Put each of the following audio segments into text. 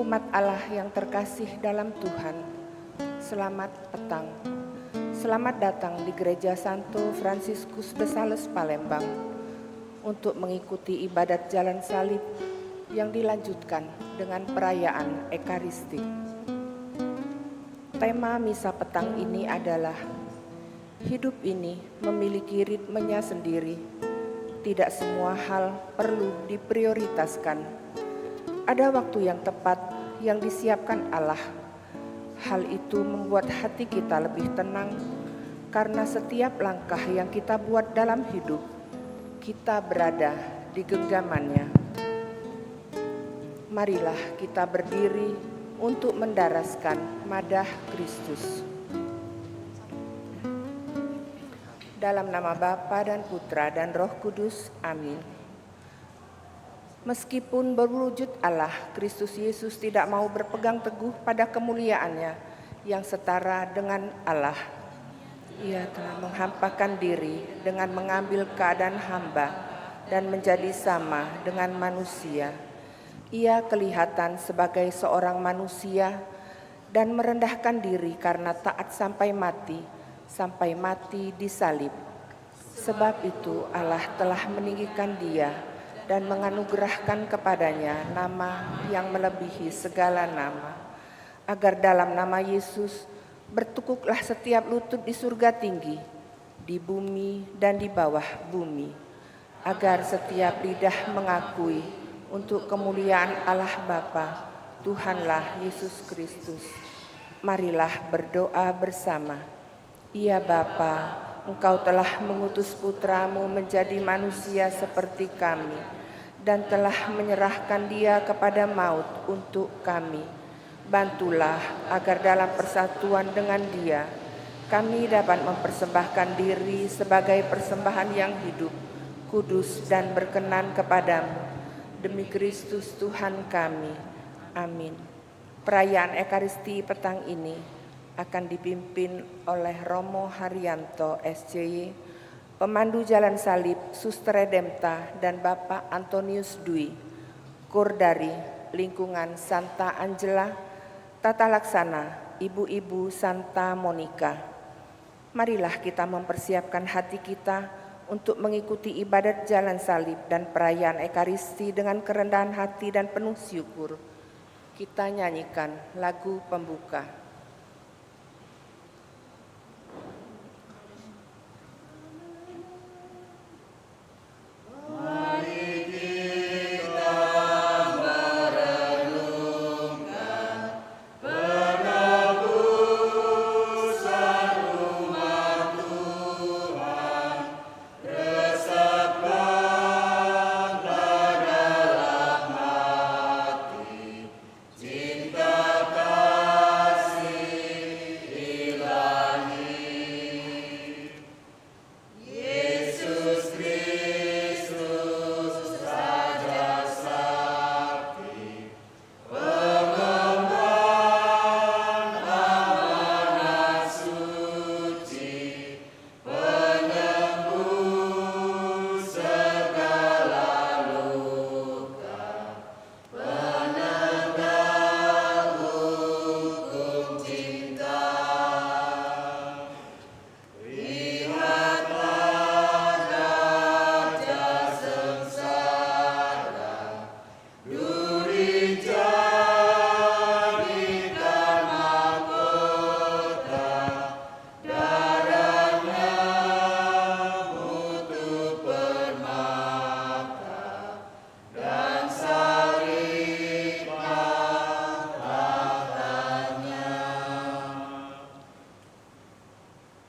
Umat Allah yang terkasih dalam Tuhan, selamat petang. Selamat datang di Gereja Santo Fransiskus de Sales Palembang untuk mengikuti ibadat Jalan Salib yang dilanjutkan dengan perayaan Ekaristi. Tema misa petang ini adalah hidup ini memiliki ritmenya sendiri. Tidak semua hal perlu diprioritaskan. Ada waktu yang tepat yang disiapkan Allah. Hal itu membuat hati kita lebih tenang karena setiap langkah yang kita buat dalam hidup, kita berada di genggamannya. Marilah kita berdiri untuk mendaraskan madah Kristus. Dalam nama Bapa dan Putra dan Roh Kudus, amin. Meskipun berwujud Allah, Kristus Yesus tidak mau berpegang teguh pada kemuliaannya yang setara dengan Allah. Ia telah menghampakan diri dengan mengambil keadaan hamba dan menjadi sama dengan manusia. Ia kelihatan sebagai seorang manusia dan merendahkan diri karena taat sampai mati di salib. Sebab itu Allah telah meninggikan dia dan menganugerahkan kepadanya nama yang melebihi segala nama, agar dalam nama Yesus bertukuklah setiap lutut di surga tinggi, di bumi dan di bawah bumi, agar setiap lidah mengakui untuk kemuliaan Allah Bapa, Tuhanlah Yesus Kristus. Marilah berdoa bersama. Ya Bapa, Engkau telah mengutus putramu menjadi manusia seperti kami dan telah menyerahkan dia kepada maut untuk kami. Bantulah agar dalam persatuan dengan dia, kami dapat mempersembahkan diri sebagai persembahan yang hidup, kudus dan berkenan kepadamu. Demi Kristus Tuhan kami. Amin. Perayaan Ekaristi petang ini akan dipimpin oleh Romo Haryanto SCY, pemandu Jalan Salib Suster Redempta dan Bapak Antonius Dwi, Kur dari lingkungan Santa Angela, Tata Laksana Ibu-Ibu Santa Monica. Marilah kita mempersiapkan hati kita untuk mengikuti ibadat Jalan Salib dan perayaan Ekaristi dengan kerendahan hati dan penuh syukur. Kita nyanyikan lagu pembuka.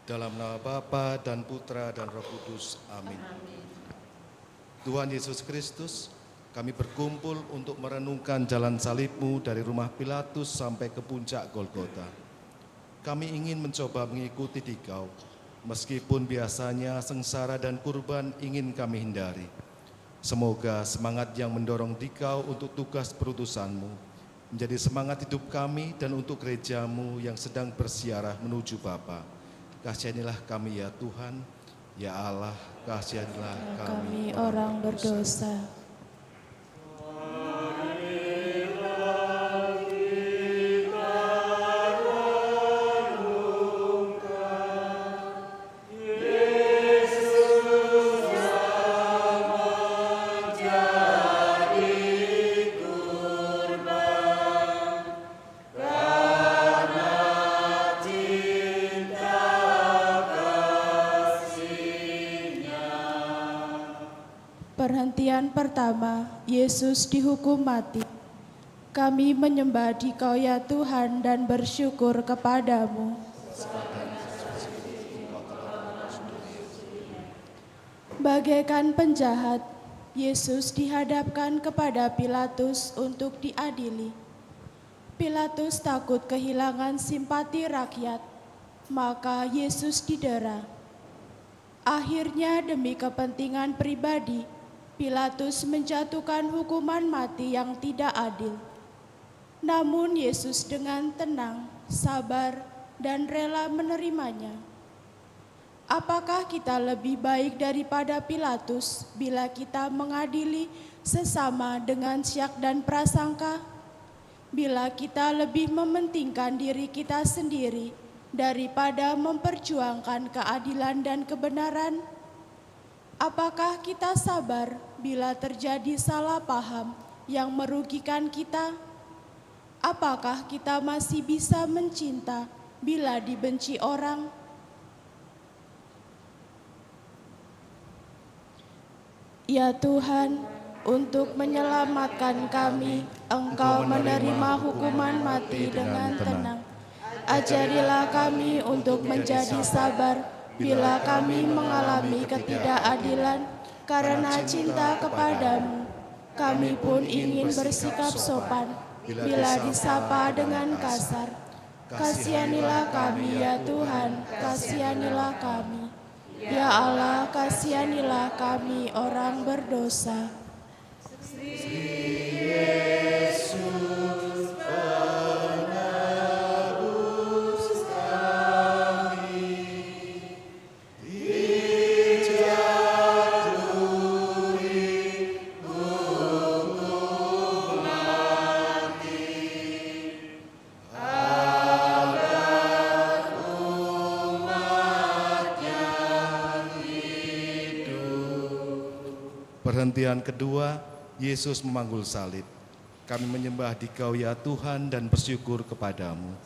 Dalam nama Bapa dan Putra dan Roh Kudus. Amin. Tuhan Yesus Kristus, kami berkumpul untuk merenungkan jalan salib-Mu dari rumah Pilatus sampai ke puncak Golgota. Kami ingin mencoba mengikuti Dikau, meskipun biasanya sengsara dan kurban ingin kami hindari. Semoga semangat yang mendorong Dikau untuk tugas perutusan-Mu menjadi semangat hidup kami dan untuk gereja-Mu yang sedang bersiarah menuju Bapa. Kasihanilah kami ya Tuhan, ya Allah, kasihanilah kami orang berdosa. Marilah Perhentian pertama, Yesus dihukum mati. Kami menyembah Dikau ya Tuhan dan bersyukur kepadamu. Bagaikan penjahat, Yesus dihadapkan kepada Pilatus untuk diadili. Pilatus takut kehilangan simpati rakyat, maka Yesus didera. Akhirnya demi kepentingan pribadi, Pilatus menjatuhkan hukuman mati yang tidak adil. Namun Yesus dengan tenang, sabar, dan rela menerimanya. Apakah kita lebih baik daripada Pilatus bila kita mengadili sesama dengan syak dan prasangka? Bila kita lebih mementingkan diri kita sendiri daripada memperjuangkan keadilan dan kebenaran? Apakah kita sabar bila terjadi salah paham yang merugikan kita? Apakah kita masih bisa mencinta bila dibenci orang? Ya Tuhan, untuk menyelamatkan kami, Engkau menerima hukuman mati dengan tenang. Ajarilah kami untuk menjadi sabar bila kami mengalami ketidakadilan karena cinta kepadamu. Kami pun ingin bersikap sopan bila disapa dengan kasar. Kasihanilah kami ya Tuhan, kasihanilah kami. Ya Allah, kasihanilah kami orang berdosa. Perhentian kedua, Yesus memanggul salib. Kami menyembah Dikau ya Tuhan dan bersyukur kepadamu.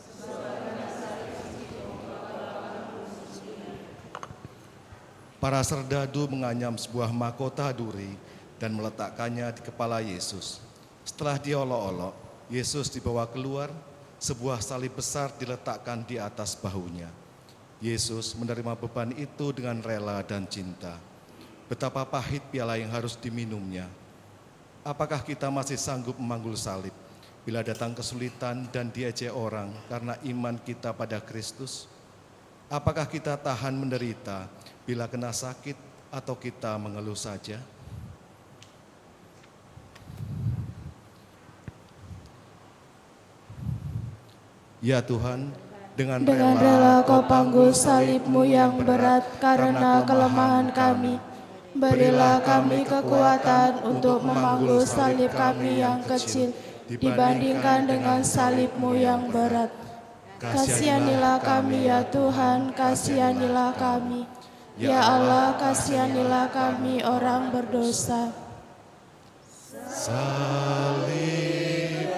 Para serdadu menganyam sebuah mahkota duri dan meletakkannya di kepala Yesus. Setelah diolok-olok, Yesus dibawa keluar, sebuah salib besar diletakkan di atas bahunya. Yesus menerima beban itu dengan rela dan cinta. Betapa pahit piala yang harus diminumnya. Apakah kita masih sanggup memanggul salib bila datang kesulitan dan diejek orang karena iman kita pada Kristus? Apakah kita tahan menderita bila kena sakit atau kita mengeluh saja? Ya Tuhan, dengan rela Kau panggul salib-Mu yang berat karena kelemahan kami. Berilah kami kekuatan untuk memanggul salib kami yang kecil dibandingkan dengan salib-Mu yang berat. Kasihanilah kami ya Tuhan, kasihanilah kami. Ya Allah, kasihanilah kami orang berdosa. Salib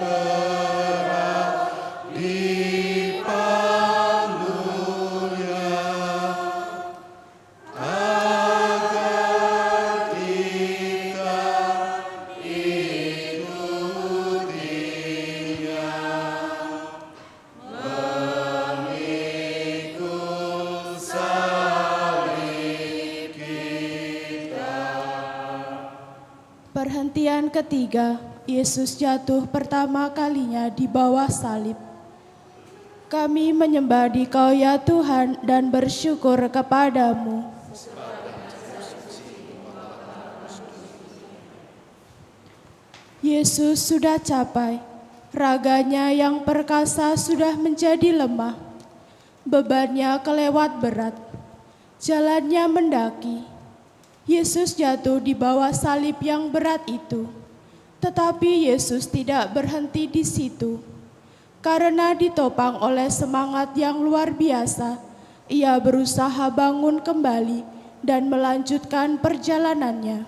berat dipangulnya, agar kita ikutinya, memikul salib kita. Perhentian ketiga, Yesus jatuh pertama kalinya di bawah salib. Kami menyembah Dikau ya Tuhan dan bersyukur kepadamu. Yesus sudah capai, raganya yang perkasa sudah menjadi lemah, bebannya kelewat berat, jalannya mendaki. Yesus jatuh di bawah salib yang berat itu. Tetapi Yesus tidak berhenti di situ. Karena ditopang oleh semangat yang luar biasa, Ia berusaha bangun kembali dan melanjutkan perjalanannya.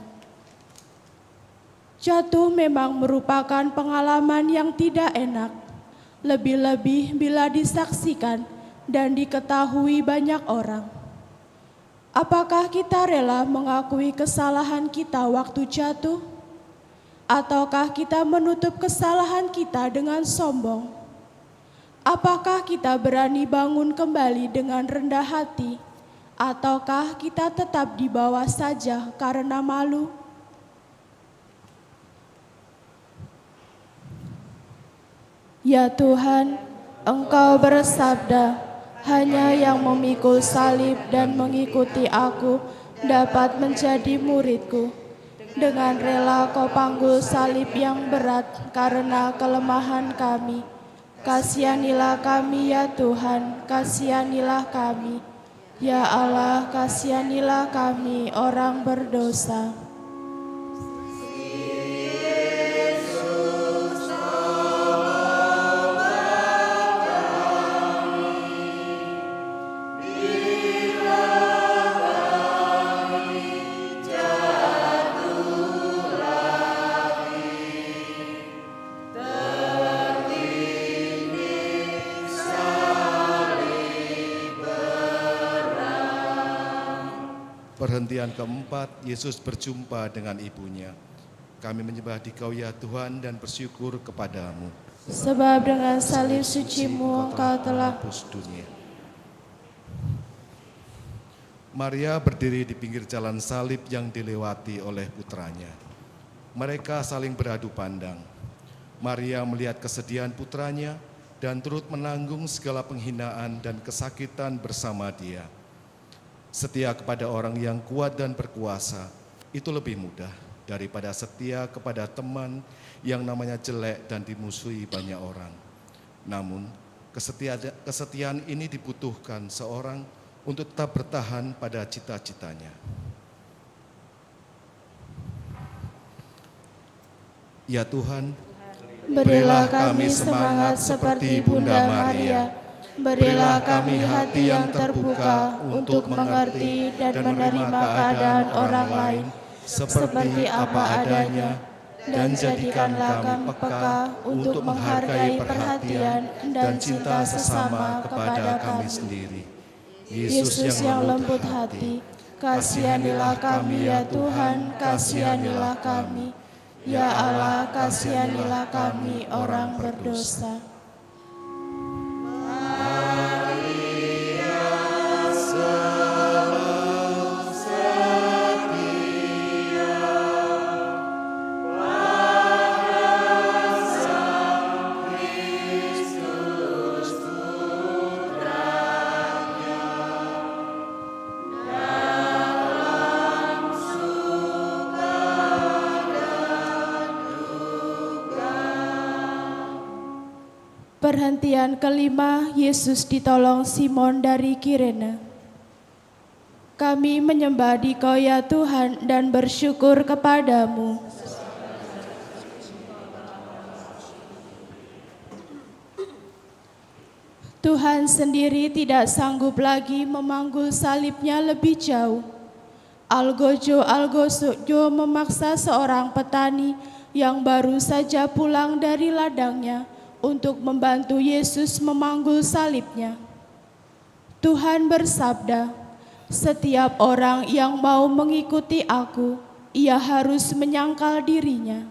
Jatuh memang merupakan pengalaman yang tidak enak, lebih-lebih bila disaksikan dan diketahui banyak orang. Apakah kita rela mengakui kesalahan kita waktu jatuh? Ataukah kita menutup kesalahan kita dengan sombong? Apakah kita berani bangun kembali dengan rendah hati? Ataukah kita tetap di bawah saja karena malu? Ya Tuhan, Engkau bersabda, hanya yang memikul salib dan mengikuti aku dapat menjadi muridku. Dengan rela Kau panggul salib yang berat karena kelemahan kami. Kasihanilah kami ya Tuhan, kasihanilah kami. Ya Allah, kasihanilah kami orang berdosa. Perhentian keempat, Yesus berjumpa dengan ibunya. Kami menyembah Dikau ya Tuhan dan bersyukur kepadamu. Sebab dengan salib suci-Mu Engkau telah menebus dunia. Maria berdiri di pinggir jalan salib yang dilewati oleh putranya. Mereka saling beradu pandang. Maria melihat kesedihan putranya dan turut menanggung segala penghinaan dan kesakitan bersama dia. Setia kepada orang yang kuat dan berkuasa, itu lebih mudah daripada setia kepada teman yang namanya jelek dan dimusuhi banyak orang. Namun, kesetiaan ini dibutuhkan seorang untuk tetap bertahan pada cita-citanya. Ya Tuhan, berilah kami semangat seperti Bunda Maria. Berilah kami hati yang terbuka untuk mengerti dan menerima keadaan orang lain seperti apa adanya, dan jadikanlah kami peka untuk menghargai perhatian dan cinta sesama kepada kami sendiri. Yesus yang lembut hati, kasihanilah kami ya Tuhan, kasihanilah kami. Ya Allah, kasihanilah kami orang berdosa. Perhentian kelima, Yesus ditolong Simon dari Kirene. Kami menyembah Dikau ya Tuhan dan bersyukur kepadamu. Tuhan sendiri tidak sanggup lagi memanggul salibnya lebih jauh. Algojo memaksa seorang petani yang baru saja pulang dari ladangnya untuk membantu Yesus memanggul salibnya. Tuhan bersabda, setiap orang yang mau mengikuti aku, ia harus menyangkal dirinya.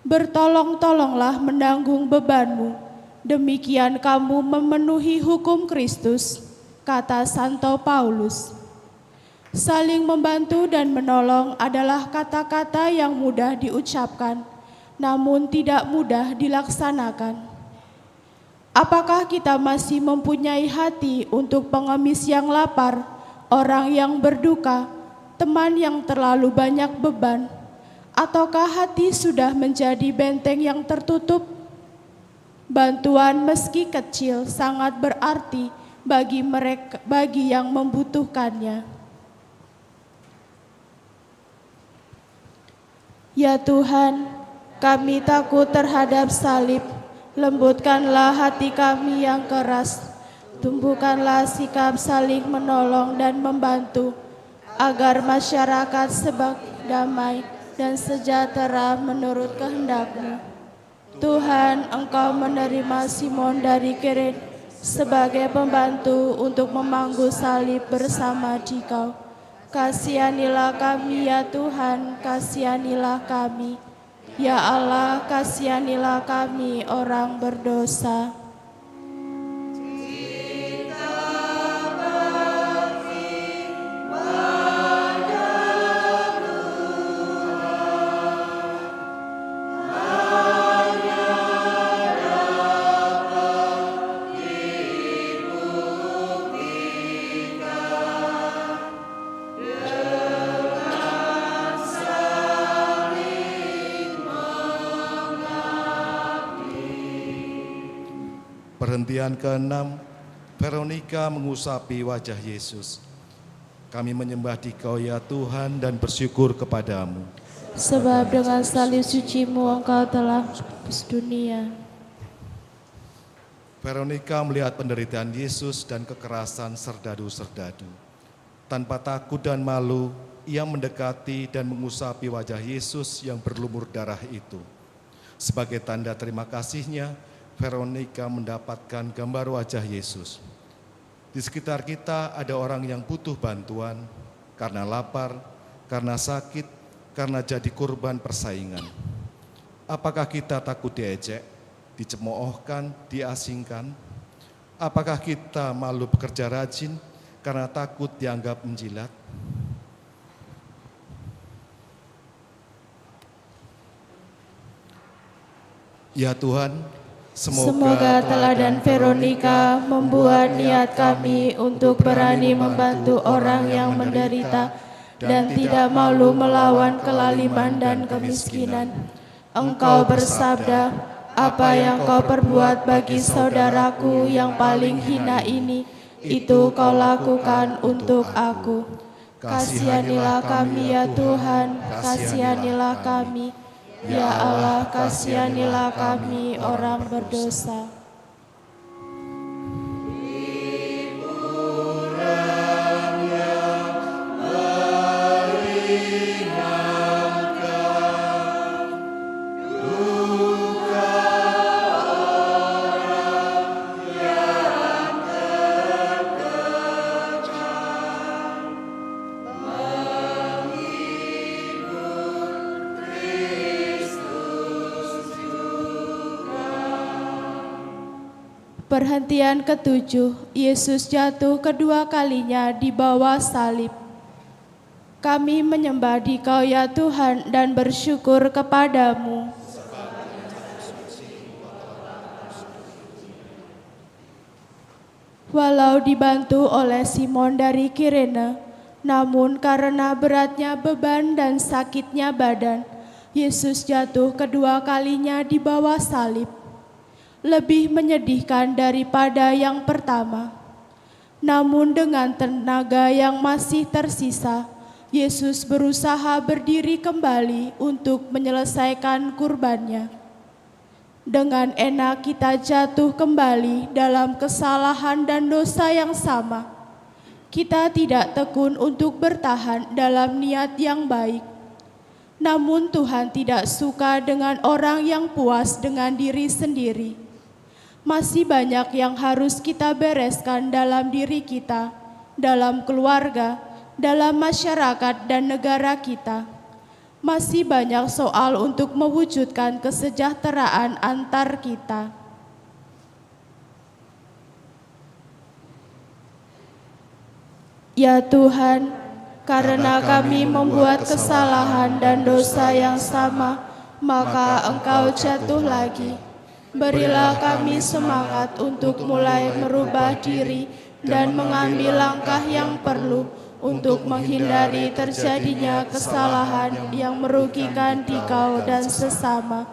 Bertolong-tolonglah menanggung bebanmu, demikian kamu memenuhi hukum Kristus, kata Santo Paulus. Saling membantu dan menolong adalah kata-kata yang mudah diucapkan, namun tidak mudah dilaksanakan. Apakah kita masih mempunyai hati untuk pengemis yang lapar, orang yang berduka, teman yang terlalu banyak beban, ataukah hati sudah menjadi benteng yang tertutup? Bantuan meski kecil sangat berarti bagi yang membutuhkannya. Ya Tuhan, kami takut terhadap salib, lembutkanlah hati kami yang keras, tumbuhkanlah sikap saling menolong dan membantu, agar masyarakat damai dan sejahtera menurut kehendak-Mu. Tuhan, Engkau menerima Simon dari Kirene sebagai pembantu untuk memangku salib bersama Dikau. Kasihanilah kami ya Tuhan, kasihanilah kami. Ya Allah, kasihanilah kami orang berdosa. Perhentian ke-6, Veronika mengusapi wajah Yesus. Kami menyembah Dikau ya Tuhan dan bersyukur kepadamu. Sebab dengan salib suci-Mu Engkau telah menebus dunia. Veronika melihat penderitaan Yesus dan kekerasan serdadu-serdadu. Tanpa takut dan malu, ia mendekati dan mengusapi wajah Yesus yang berlumur darah itu. Sebagai tanda terima kasihnya, Veronika mendapatkan gambar wajah Yesus. Di sekitar kita ada orang yang butuh bantuan karena lapar, karena sakit, karena jadi korban persaingan. Apakah kita takut diejek, dicemoohkan, diasingkan? Apakah kita malu bekerja rajin karena takut dianggap menjilat? Ya Tuhan, Semoga teladan Veronika membuat niat kami untuk berani membantu orang yang menderita dan tidak malu melawan kelaliman dan kemiskinan. Engkau bersabda, apa yang kau perbuat bagi saudaraku yang paling hina ini, itu kau lakukan untuk aku. Kasihanilah kami ya Tuhan, kasihanilah kami. Ya Allah, kasihanilah kami orang berdosa. Perhentian ke-7, Yesus jatuh kedua kalinya di bawah salib. Kami menyembah Dikau ya Tuhan dan bersyukur kepadamu. Walau dibantu oleh Simon dari Kirene, namun karena beratnya beban dan sakitnya badan, Yesus jatuh kedua kalinya di bawah salib. Lebih menyedihkan daripada yang pertama. Namun dengan tenaga yang masih tersisa, Yesus berusaha berdiri kembali untuk menyelesaikan kurbannya. Dengan enak kita jatuh kembali dalam kesalahan dan dosa yang sama. Kita tidak tekun untuk bertahan dalam niat yang baik. Namun Tuhan tidak suka dengan orang yang puas dengan diri sendiri. Masih banyak yang harus kita bereskan dalam diri kita, dalam keluarga, dalam masyarakat dan negara kita. Masih banyak soal untuk mewujudkan kesejahteraan antar kita. Ya Tuhan, karena kami membuat kesalahan dan dosa yang sama, maka Engkau jatuh lagi. Berilah kami semangat untuk mulai merubah diri dan mengambil langkah yang perlu untuk menghindari terjadinya kesalahan yang merugikan Dikau dan sesama.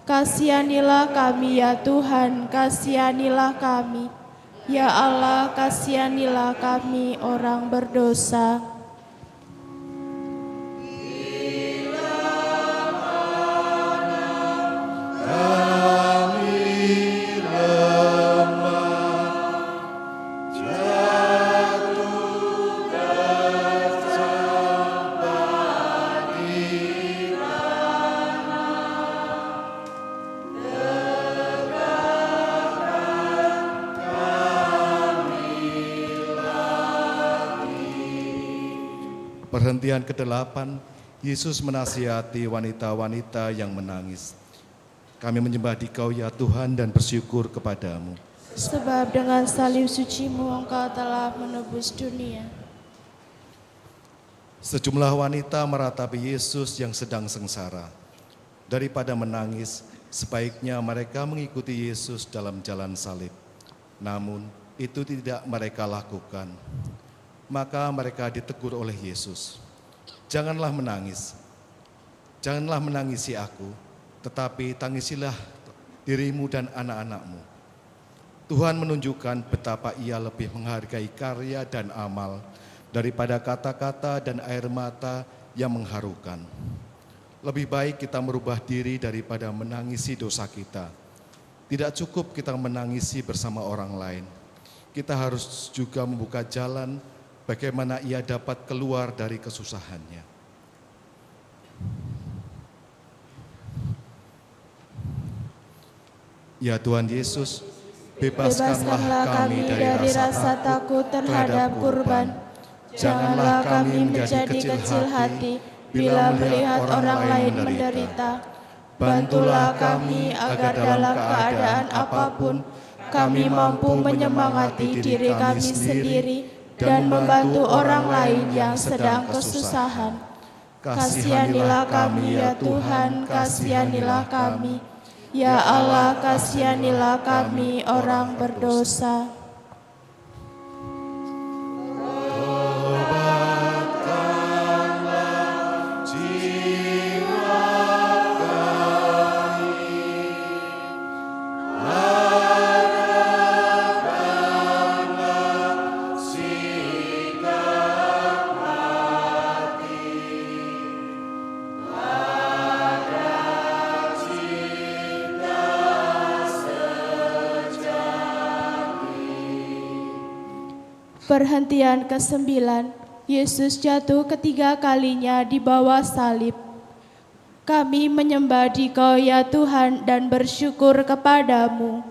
Kasihanilah kami ya Tuhan, kasihanilah kami. Ya Allah, kasihanilah kami orang berdosa. Perhentian ke-8, Yesus menasihati wanita-wanita yang menangis. Kami menyembah Dikau ya Tuhan dan bersyukur kepadamu. Sebab dengan salib suci-Mu Engkau telah menebus dunia. Sejumlah wanita meratapi Yesus yang sedang sengsara. Daripada menangis, sebaiknya mereka mengikuti Yesus dalam jalan salib. Namun, itu tidak mereka lakukan. Maka mereka ditegur oleh Yesus. Janganlah menangis. Janganlah menangisi aku, tetapi tangisilah dirimu dan anak-anakmu. Tuhan menunjukkan betapa Ia lebih menghargai karya dan amal daripada kata-kata dan air mata yang mengharukan. Lebih baik kita merubah diri daripada menangisi dosa kita. Tidak cukup kita menangisi bersama orang lain. Kita harus juga membuka jalan bagaimana ia dapat keluar dari kesusahannya. Ya Tuhan Yesus, bebaskanlah kami dari rasa takut terhadap kurban. Janganlah kami menjadi kecil hati bila melihat orang lain menderita. Bantulah kami agar dalam keadaan apapun kami mampu menyemangati diri kami sendiri dan membantu orang lain yang sedang kesusahan. Kasihanilah kami ya Tuhan, kasihanilah kami. Ya Allah, kasihanilah kami orang berdosa. Perhentian ke-9, Yesus jatuh ketiga kalinya di bawah salib. Kami menyembah Dikau ya Tuhan dan bersyukur kepadamu.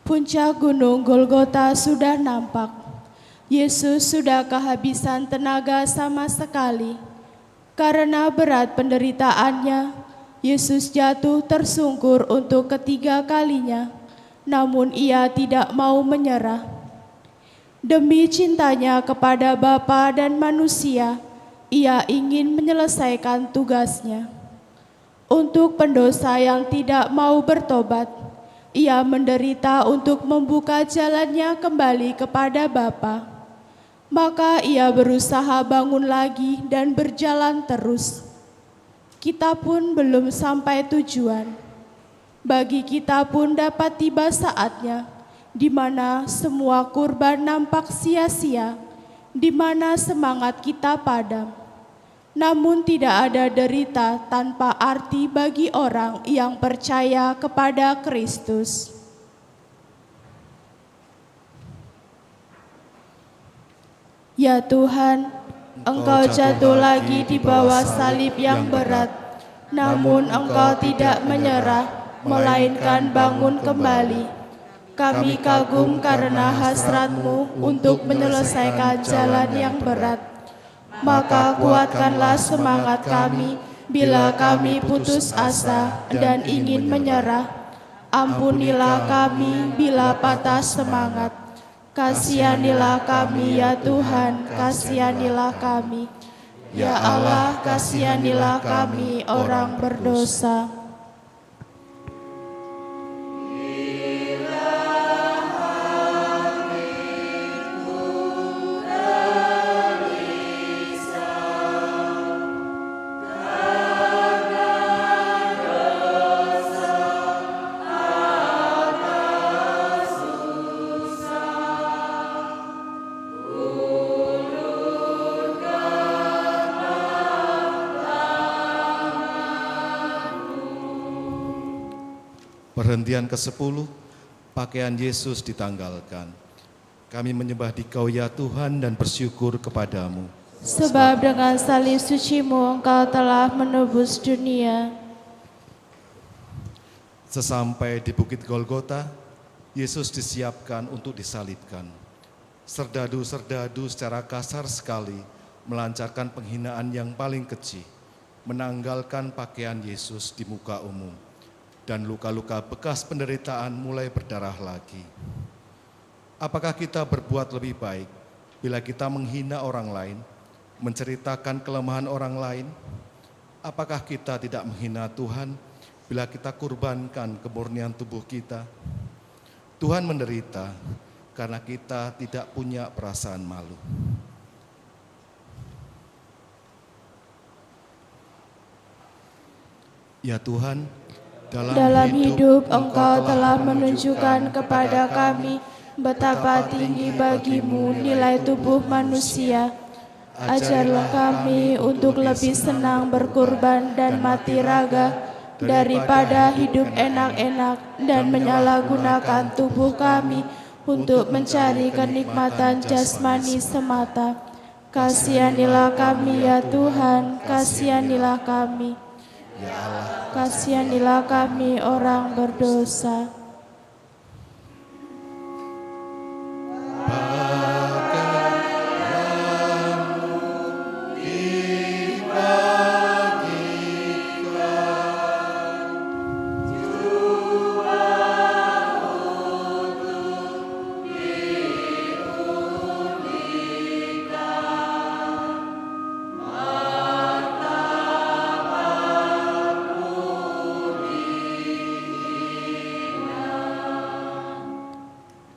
Puncak gunung Golgota sudah nampak. Yesus sudah kehabisan tenaga sama sekali. Karena berat penderitaannya, Yesus jatuh tersungkur untuk ketiga kalinya, namun Ia tidak mau menyerah. Demi cintanya kepada Bapa dan manusia, Ia ingin menyelesaikan tugasnya. Untuk pendosa yang tidak mau bertobat, Ia menderita untuk membuka jalannya kembali kepada Bapa. Maka Ia berusaha bangun lagi dan berjalan terus. Kita pun belum sampai tujuan. Bagi kita pun dapat tiba saatnya, di mana semua kurban nampak sia-sia, di mana semangat kita padam. Namun tidak ada derita tanpa arti bagi orang yang percaya kepada Kristus. Ya Tuhan, Engkau jatuh lagi di bawah salib yang berat, namun Engkau tidak menyerah, melainkan bangun kembali. Kami kagum karena hasrat-Mu untuk menyelesaikan jalan yang berat. Maka kuatkanlah semangat kami bila kami putus asa dan ingin menyerah. Ampunilah kami bila patah semangat. Kasihanilah kami ya Tuhan, kasihanilah kami. Ya Allah, kasihanilah kami orang berdosa. Perhentian ke-10, pakaian Yesus ditanggalkan. Kami menyembah Dikau ya Tuhan dan bersyukur kepadamu. Sebab dengan salib suci-Mu Engkau telah menebus dunia. Sesampai di Bukit Golgota, Yesus disiapkan untuk disalibkan. Serdadu-serdadu secara kasar sekali melancarkan penghinaan yang paling keji, menanggalkan pakaian Yesus di muka umum, dan luka-luka bekas penderitaan mulai berdarah lagi. Apakah kita berbuat lebih baik bila kita menghina orang lain, menceritakan kelemahan orang lain? Apakah kita tidak menghina Tuhan bila kita kurbankan kemurnian tubuh kita? Tuhan menderita karena kita tidak punya perasaan malu. Ya Tuhan, Dalam hidup Engkau telah menunjukkan kepada kami betapa tinggi bagimu nilai tubuh manusia. Ajarlah kami untuk lebih senang berkurban dan mati raga daripada hidup enak-enak dan menyalahgunakan tubuh kami untuk mencari kenikmatan jasmani semata. Kasihanilah kami ya Tuhan, kasihanilah kami. Kasihanilah kami orang berdosa.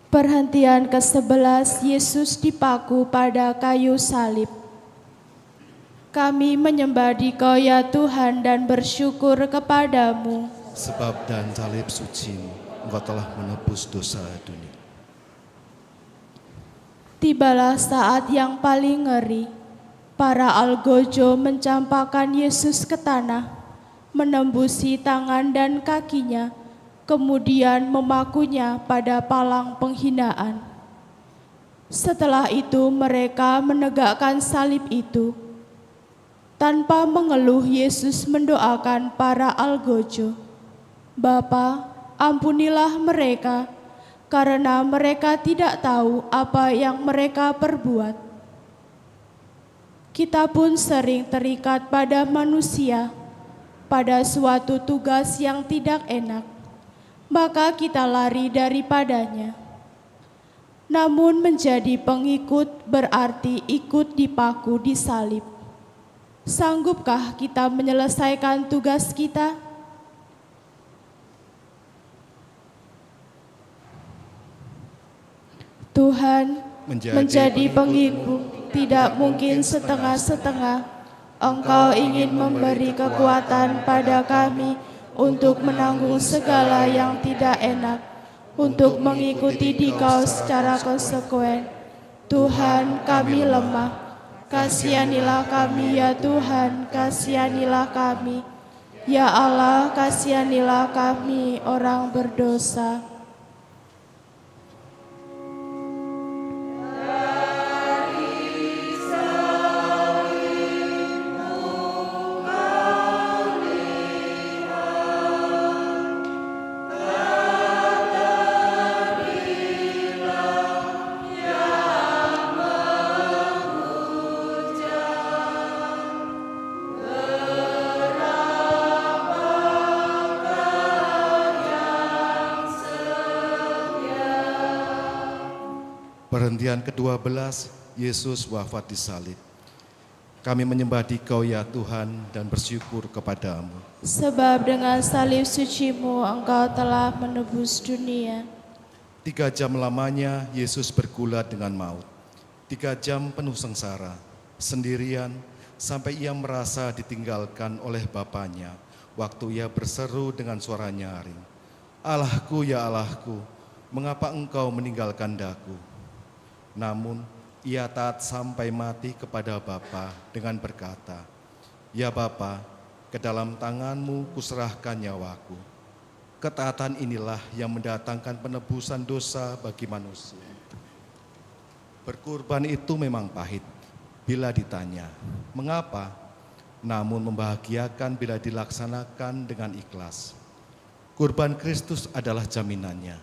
Perhentian ke-11, Yesus dipaku pada kayu salib. Kami menyembah Dikau ya Tuhan dan bersyukur kepadamu. Sebab dan salib suci-Mu, Engkau telah menebus dosa dunia. Tibalah saat yang paling ngeri. Para algojo mencampakkan Yesus ke tanah, menembusi tangan dan kakinya, kemudian memakunya pada palang penghinaan. Setelah itu mereka menegakkan salib itu. Tanpa mengeluh Yesus mendoakan para algojo, "Bapa, ampunilah mereka, karena mereka tidak tahu apa yang mereka perbuat." Kita pun sering terikat pada manusia, pada suatu tugas yang tidak enak, maka kita lari daripadanya. Namun menjadi pengikut berarti ikut dipaku di salib. Sanggupkah kita menyelesaikan tugas kita? Tuhan, menjadi pengikut tidak mungkin setengah-setengah. Engkau ingin memberi kekuatan pada kami untuk menanggung segala yang tidak enak, untuk mengikuti Dikau secara konsekuen. Tuhan, kami lemah. Kasihanilah kami ya Tuhan, kasihanilah kami. Ya Allah, kasihanilah kami orang berdosa. Perhentian ke-12, Yesus wafat di salib. Kami menyembah Dikau ya Tuhan dan bersyukur kepadamu. Sebab dengan salib suci-Mu Engkau telah menebus dunia. 3 jam lamanya Yesus bergulat dengan maut. 3 jam penuh sengsara, sendirian, sampai ia merasa ditinggalkan oleh Bapanya waktu ia berseru dengan suara nyaring, "Allahku ya Allahku, mengapa Engkau meninggalkan daku?" Namun ia taat sampai mati kepada Bapa dengan berkata, "Ya Bapa, ke dalam tangan-Mu kuserahkan nyawaku." Ketaatan inilah yang mendatangkan penebusan dosa bagi manusia. Berkurban itu memang pahit bila ditanya, mengapa? Namun membahagiakan bila dilaksanakan dengan ikhlas. Kurban Kristus adalah jaminannya.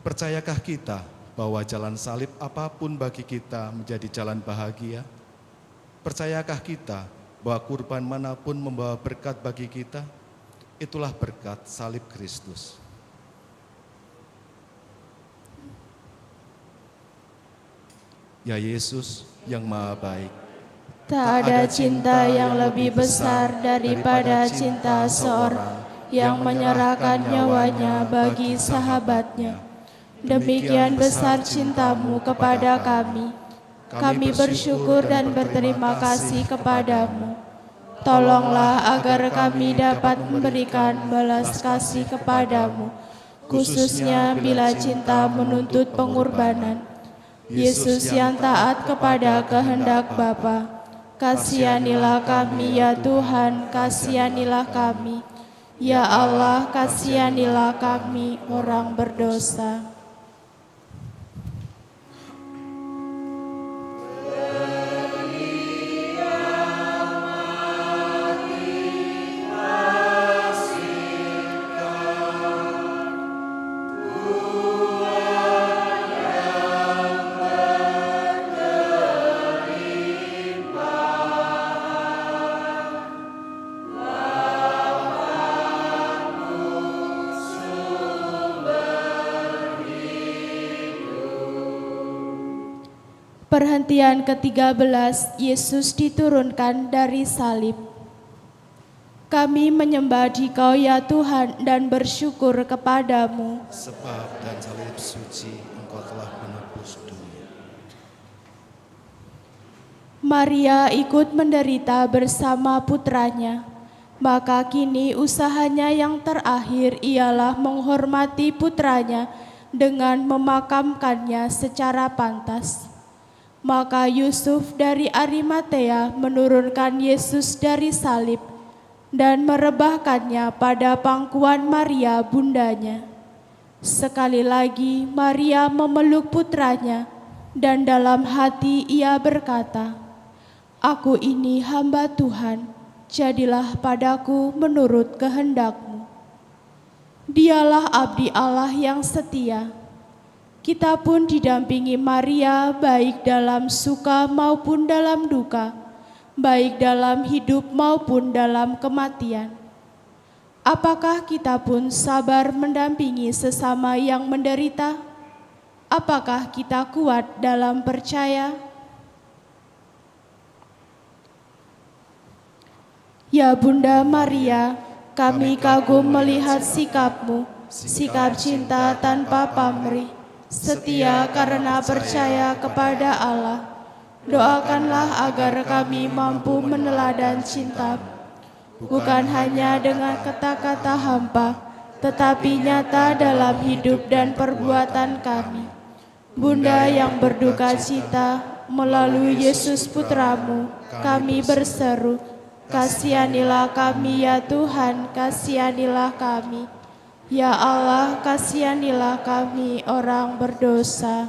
Percayakah kita bahwa jalan salib apapun bagi kita menjadi jalan bahagia? Percayakah kita bahwa kurban manapun membawa berkat bagi kita? Itulah berkat salib Kristus. Ya Yesus yang Maha Baik, Tak ada cinta yang lebih besar daripada cinta seorang yang menyerahkan nyawanya bagi sahabatnya. Demikian besar cintamu kepada kami. Kami bersyukur dan berterima kasih kepadamu. Tolonglah agar kami dapat memberikan balas kasih kepadamu, khususnya bila cinta menuntut pengorbanan. Yesus yang taat kepada kehendak Bapa, kasihanilah kami ya Tuhan, kasihanilah kami. Ya Allah, kasihanilah kami orang berdosa. Perhentian ke-13, Yesus diturunkan dari salib. Kami menyembah Dikau ya Tuhan dan bersyukur kepadamu. sebab dan salib suci Engkau telah menebus dunia. Maria ikut menderita bersama putranya, maka kini usahanya yang terakhir ialah menghormati putranya dengan memakamkannya secara pantas. Maka Yusuf dari Arimatea menurunkan Yesus dari salib dan merebahkannya pada pangkuan Maria bundanya. Sekali lagi Maria memeluk putranya dan dalam hati ia berkata, "Aku ini hamba Tuhan, jadilah padaku menurut kehendak-Mu." Dialah abdi Allah yang setia. Kita pun didampingi Maria baik dalam suka maupun dalam duka, baik dalam hidup maupun dalam kematian. Apakah kita pun sabar mendampingi sesama yang menderita? Apakah kita kuat dalam percaya? Ya Bunda Maria, kami kagum melihat sikap-Mu, sikap cinta tanpa pamrih, setia karena percaya kepada Allah. Doakanlah agar kami mampu meneladan cinta, bukan hanya dengan kata-kata hampa, tetapi nyata dalam hidup dan perbuatan kami. Bunda yang berduka cita, melalui Yesus Putramu, kami berseru, kasihanilah kami ya Tuhan, kasihanilah kami. Ya Allah, kasihanilah kami orang berdosa.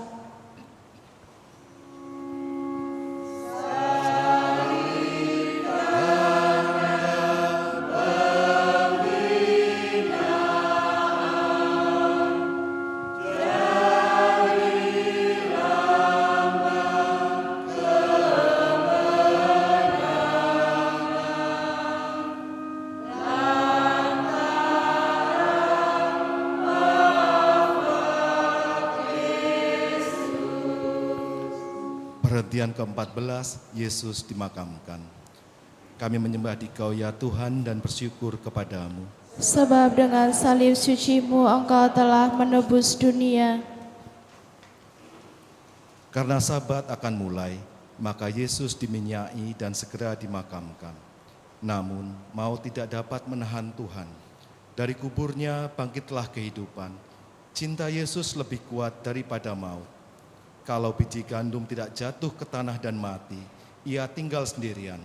Perhentian ke-14, Yesus dimakamkan. Kami menyembah Dikau ya Tuhan dan bersyukur kepadamu. Sebab dengan salib suci-Mu Engkau telah menebus dunia. Karena Sabat akan mulai, maka Yesus diminyai dan segera dimakamkan. Namun maut tidak dapat menahan Tuhan. Dari kuburnya bangkitlah kehidupan. Cinta Yesus lebih kuat daripada maut. Kalau biji gandum tidak jatuh ke tanah dan mati, ia tinggal sendirian.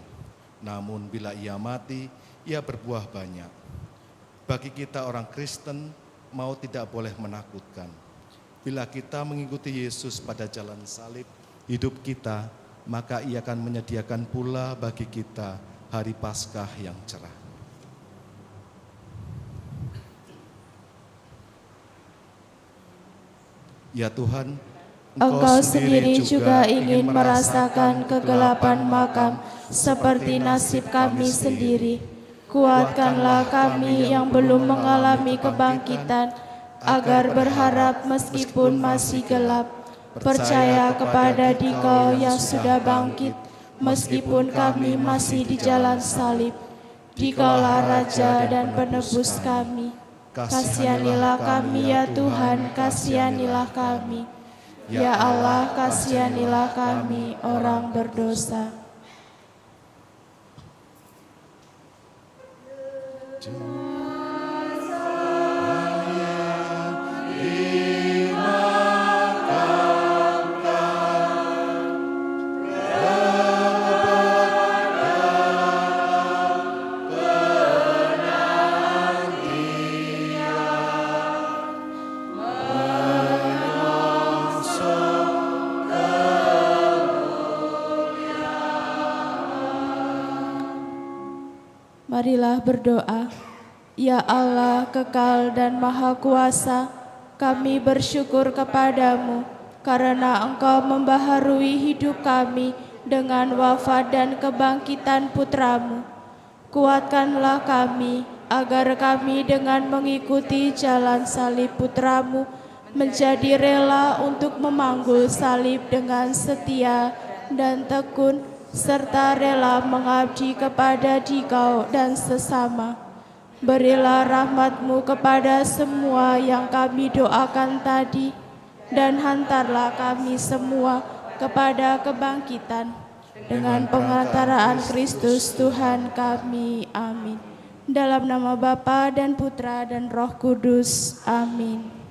Namun bila ia mati, ia berbuah banyak. Bagi kita orang Kristen, maut tidak boleh menakutkan. Bila kita mengikuti Yesus pada jalan salib hidup kita, maka ia akan menyediakan pula bagi kita hari Paskah yang cerah. Ya Tuhan, Engkau sendiri juga ingin merasakan kegelapan makam seperti nasib kami sendiri. Kuatkanlah kami yang belum mengalami kebangkitan, agar berharap meskipun masih gelap, percaya kepada Dikau yang sudah bangkit, meskipun kami masih di jalan salib. Dikaulah Raja dan Penebus kami. Kasihanilah kami ya Tuhan, kasihanilah kami. Ya Allah, kasihanilah kami orang berdosa. Marilah berdoa. Ya Allah, kekal dan maha kuasa, kami bersyukur kepadamu karena Engkau membaharui hidup kami dengan wafat dan kebangkitan putramu. Kuatkanlah kami agar kami dengan mengikuti jalan salib putramu menjadi rela untuk memanggul salib dengan setia dan tekun, serta rela mengabdi kepada Dikau dan sesama. Berilah rahmat-Mu kepada semua yang kami doakan tadi, dan hantarlah kami semua kepada kebangkitan. Dengan pengantaraan Kristus Tuhan kami. Amin. Dalam nama Bapa dan Putra dan Roh Kudus. Amin.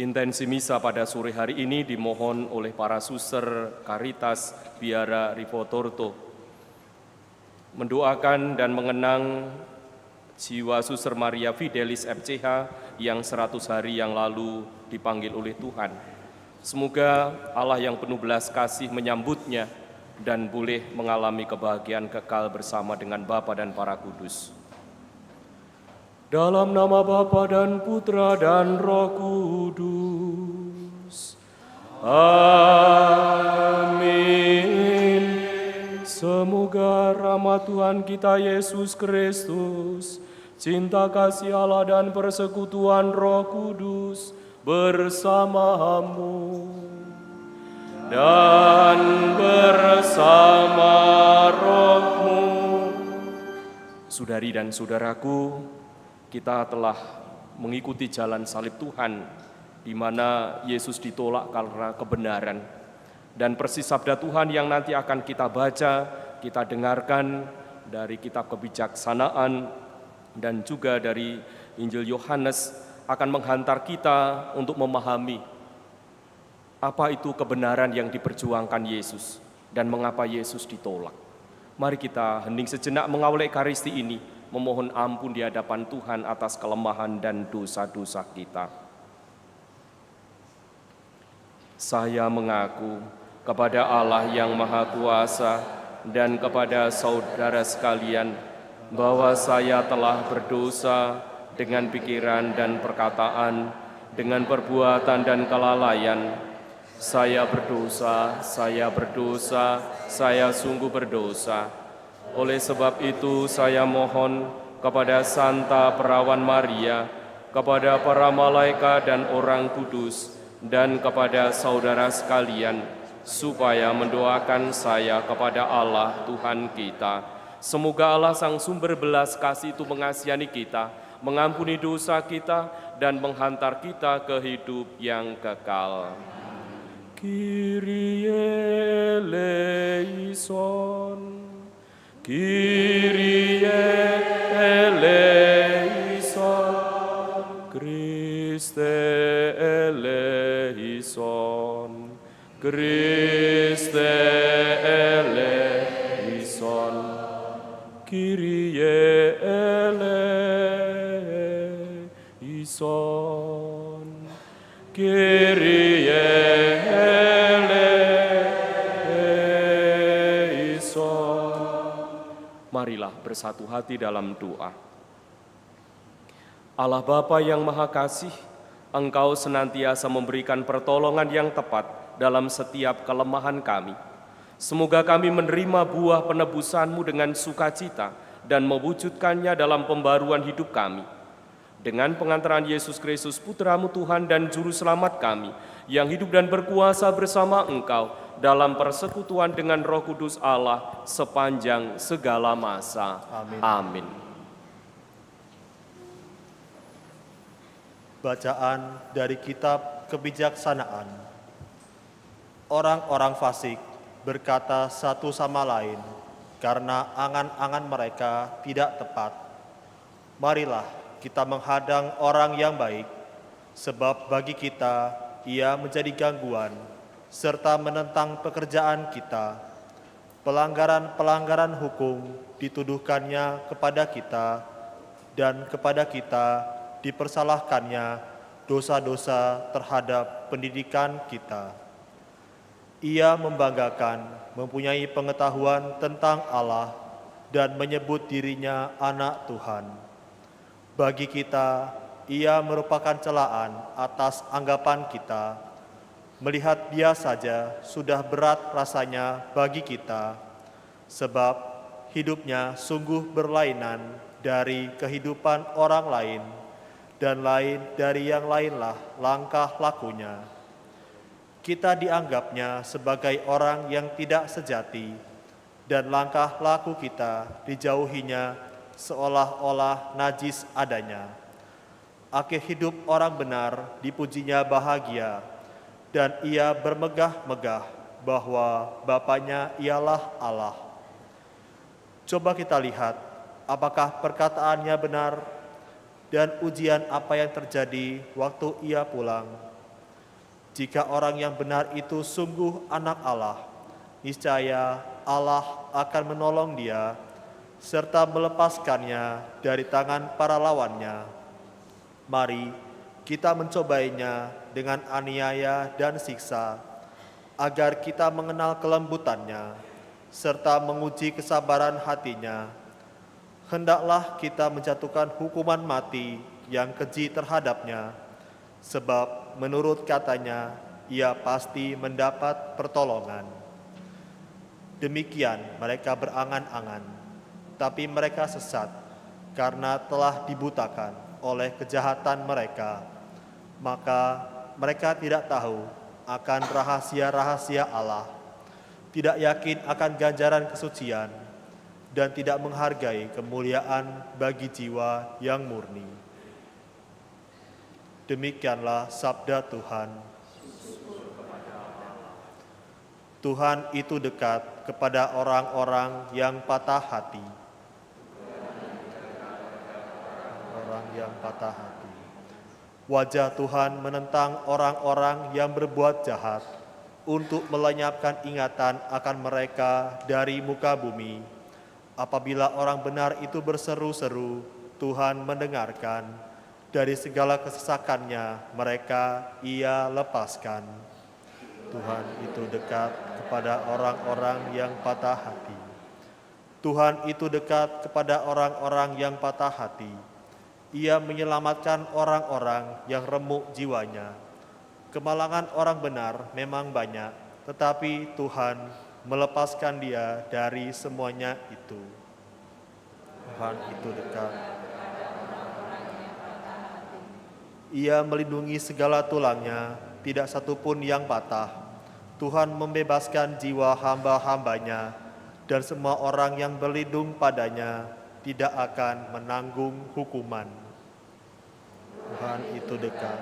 Intensi misa pada sore hari ini dimohon oleh para suster Caritas Biara Rivotorto. Mendoakan dan mengenang jiwa Suster Maria Fidelis FCH yang 100 hari yang lalu dipanggil oleh Tuhan. Semoga Allah yang penuh belas kasih menyambutnya dan boleh mengalami kebahagiaan kekal bersama dengan Bapa dan para kudus. Dalam nama Bapa dan Putra dan Roh Kudus. Amin. Semoga rahmat Tuhan kita Yesus Kristus, cinta kasih Allah dan persekutuan Roh Kudus bersamamu dan bersama rohmu. Saudari dan saudaraku, kita telah mengikuti jalan salib Tuhan, di mana Yesus ditolak karena kebenaran. Dan persis sabda Tuhan yang nanti akan kita baca, kita dengarkan dari kitab kebijaksanaan, dan juga dari Injil Yohanes akan menghantar kita untuk memahami apa itu kebenaran yang diperjuangkan Yesus dan mengapa Yesus ditolak. Mari kita hening sejenak mengawal Ekaristi ini, memohon ampun di hadapan Tuhan atas kelemahan dan dosa-dosa kita. Saya mengaku kepada Allah yang Maha Kuasa dan kepada saudara sekalian bahwa saya telah berdosa dengan pikiran dan perkataan, dengan perbuatan dan kelalaian. Saya berdosa, saya sungguh berdosa. Oleh sebab itu saya mohon kepada Santa Perawan Maria, kepada para malaikat dan orang kudus, dan kepada saudara sekalian, supaya mendoakan saya kepada Allah Tuhan kita. Semoga Allah Sang Sumber belas kasih itu mengasihi kita, mengampuni dosa kita, dan menghantar kita ke hidup yang kekal. Kyrie eleison, Kyrie eleison, Christe eleison, Christe eleison, Kyrie eleison, Kyrie eleison. Marilah bersatu hati dalam doa. Allah Bapa yang Maha Kasih, Engkau senantiasa memberikan pertolongan yang tepat dalam setiap kelemahan kami. Semoga kami menerima buah penebusan-Mu dengan sukacita dan mewujudkannya dalam pembaruan hidup kami. Dengan pengantaran Yesus Kristus, Putra-Mu Tuhan dan Juru Selamat kami, yang hidup dan berkuasa bersama Engkau dalam persekutuan dengan Roh Kudus Allah sepanjang segala masa. Amin. Amin. Bacaan dari kitab kebijaksanaan. Orang-orang fasik berkata satu sama lain karena angan-angan mereka tidak tepat. Marilah kita menghadang orang yang baik, sebab bagi kita ia menjadi gangguan serta menentang pekerjaan kita. Pelanggaran-pelanggaran hukum dituduhkannya kepada kita, dan kepada kita dipersalahkannya dosa-dosa terhadap pendidikan kita. Ia membanggakan mempunyai pengetahuan tentang Allah dan menyebut dirinya anak Tuhan. Bagi kita, ia merupakan celaan atas anggapan kita. Melihat dia saja sudah berat rasanya bagi kita, sebab hidupnya sungguh berlainan dari kehidupan orang lain, dan lain dari yang lainlah langkah lakunya. Kita dianggapnya sebagai orang yang tidak sejati, dan langkah laku kita dijauhinya seolah-olah najis adanya. Akhir hidup orang benar dipujinya bahagia, dan ia bermegah-megah bahwa Bapaknya ialah Allah. Coba kita lihat apakah perkataannya benar, dan ujian apa yang terjadi waktu ia pulang. Jika orang yang benar itu sungguh anak Allah, niscaya Allah akan menolong dia serta melepaskannya dari tangan para lawannya. Mari kita mencobainya dengan aniaya dan siksa, agar kita mengenal kelembutannya serta menguji kesabaran hatinya. Hendaklah kita menjatuhkan hukuman mati yang keji terhadapnya, sebab menurut katanya ia pasti mendapat pertolongan. Demikian mereka berangan-angan, tapi mereka sesat karena telah dibutakan oleh kejahatan mereka. Maka mereka tidak tahu akan rahasia-rahasia Allah, tidak yakin akan ganjaran kesucian, dan tidak menghargai kemuliaan bagi jiwa yang murni. Demikianlah sabda Tuhan. Tuhan itu dekat kepada orang-orang yang patah hati. Orang yang patah hati. Wajah Tuhan menentang orang-orang yang berbuat jahat untuk melenyapkan ingatan akan mereka dari muka bumi. Apabila orang benar itu berseru-seru, Tuhan mendengarkan. Dari segala kesesakannya mereka ia lepaskan. Tuhan itu dekat kepada orang-orang yang patah hati. Tuhan itu dekat kepada orang-orang yang patah hati. Ia menyelamatkan orang-orang yang remuk jiwanya. Kemalangan orang benar memang banyak, tetapi Tuhan melepaskan dia dari semuanya itu. Tuhan itu dekat. Ia melindungi segala tulangnya, tidak satu pun yang patah. Tuhan membebaskan jiwa hamba-hambanya, dan semua orang yang berlindung padanya tidak akan menanggung hukuman. Tuhan itu dekat.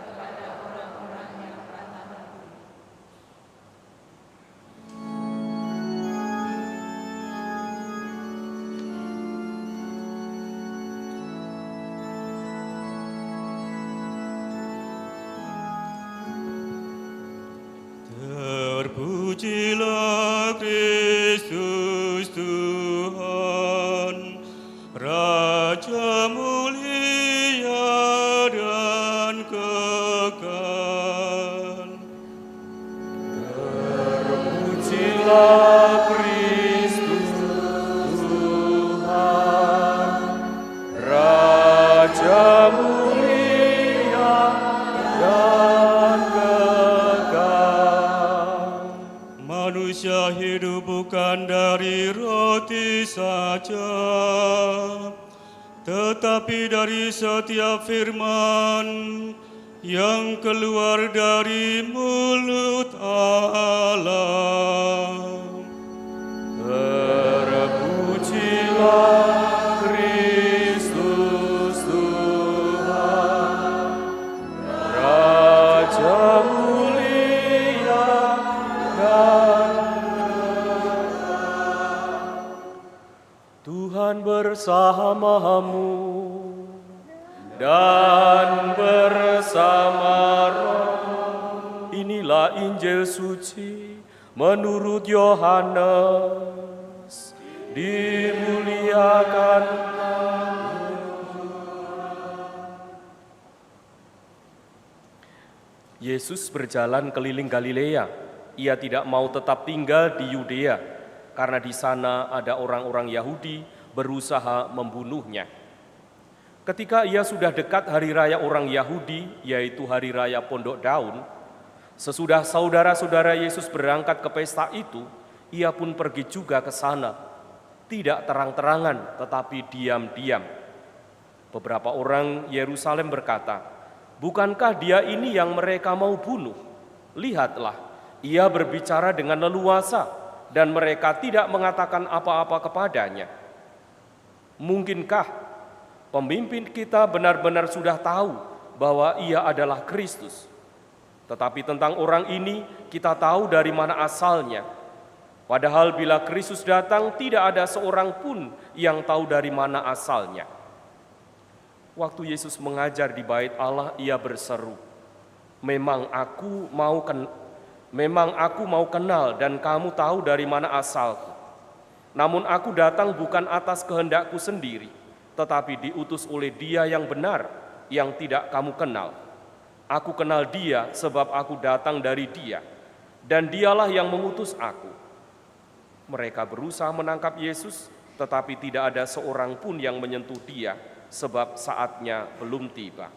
Terpujilah Kristus Tuhan, Raja mulia dan kekal. Terpujilah Kristus Tuhan, Raja mulia dan kekal. Manusia hidup bukan dari roti saja, tetapi dari setiap firman yang keluar dari mulut Allah. Terpujilah Kristus Tuhan, Raja mulia dan Tuhan bersamamu dan bersama roh. Inilah Injil suci menurut Yohanes. Dimuliakan Yesus berjalan keliling Galilea. Ia tidak mau tetap tinggal di Yudea, karena di sana ada orang-orang Yahudi berusaha membunuhnya. Ketika ia sudah dekat hari raya orang Yahudi, yaitu hari raya Pondok Daun, sesudah saudara-saudara Yesus berangkat ke pesta itu, ia pun pergi juga ke sana. Tidak terang-terangan, tetapi diam-diam. Beberapa orang Yerusalem berkata, "Bukankah dia ini yang mereka mau bunuh? Lihatlah, ia berbicara dengan leluasa, dan mereka tidak mengatakan apa-apa kepadanya. Mungkinkah pemimpin kita benar-benar sudah tahu bahwa ia adalah Kristus? Tetapi tentang orang ini kita tahu dari mana asalnya. Padahal bila Kristus datang, tidak ada seorang pun yang tahu dari mana asalnya." Waktu Yesus mengajar di bait Allah, ia berseru, Memang aku mau kenal dan kamu tahu dari mana asalku. Namun aku datang bukan atas kehendakku sendiri, tetapi diutus oleh Dia yang benar, yang tidak kamu kenal. Aku kenal Dia sebab aku datang dari Dia, dan Dialah yang mengutus aku. Mereka berusaha menangkap Yesus, tetapi tidak ada seorang pun yang menyentuh Dia, sebab saatnya belum tiba.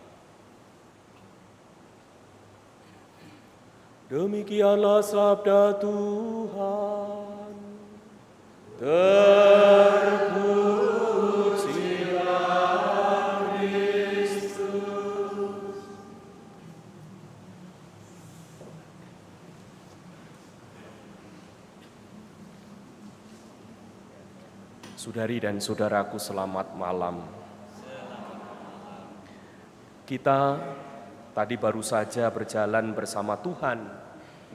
Demikianlah sabda Tuhan. Terpujilah Kristus. Saudari dan saudaraku, selamat malam. Kita tadi baru saja berjalan bersama Tuhan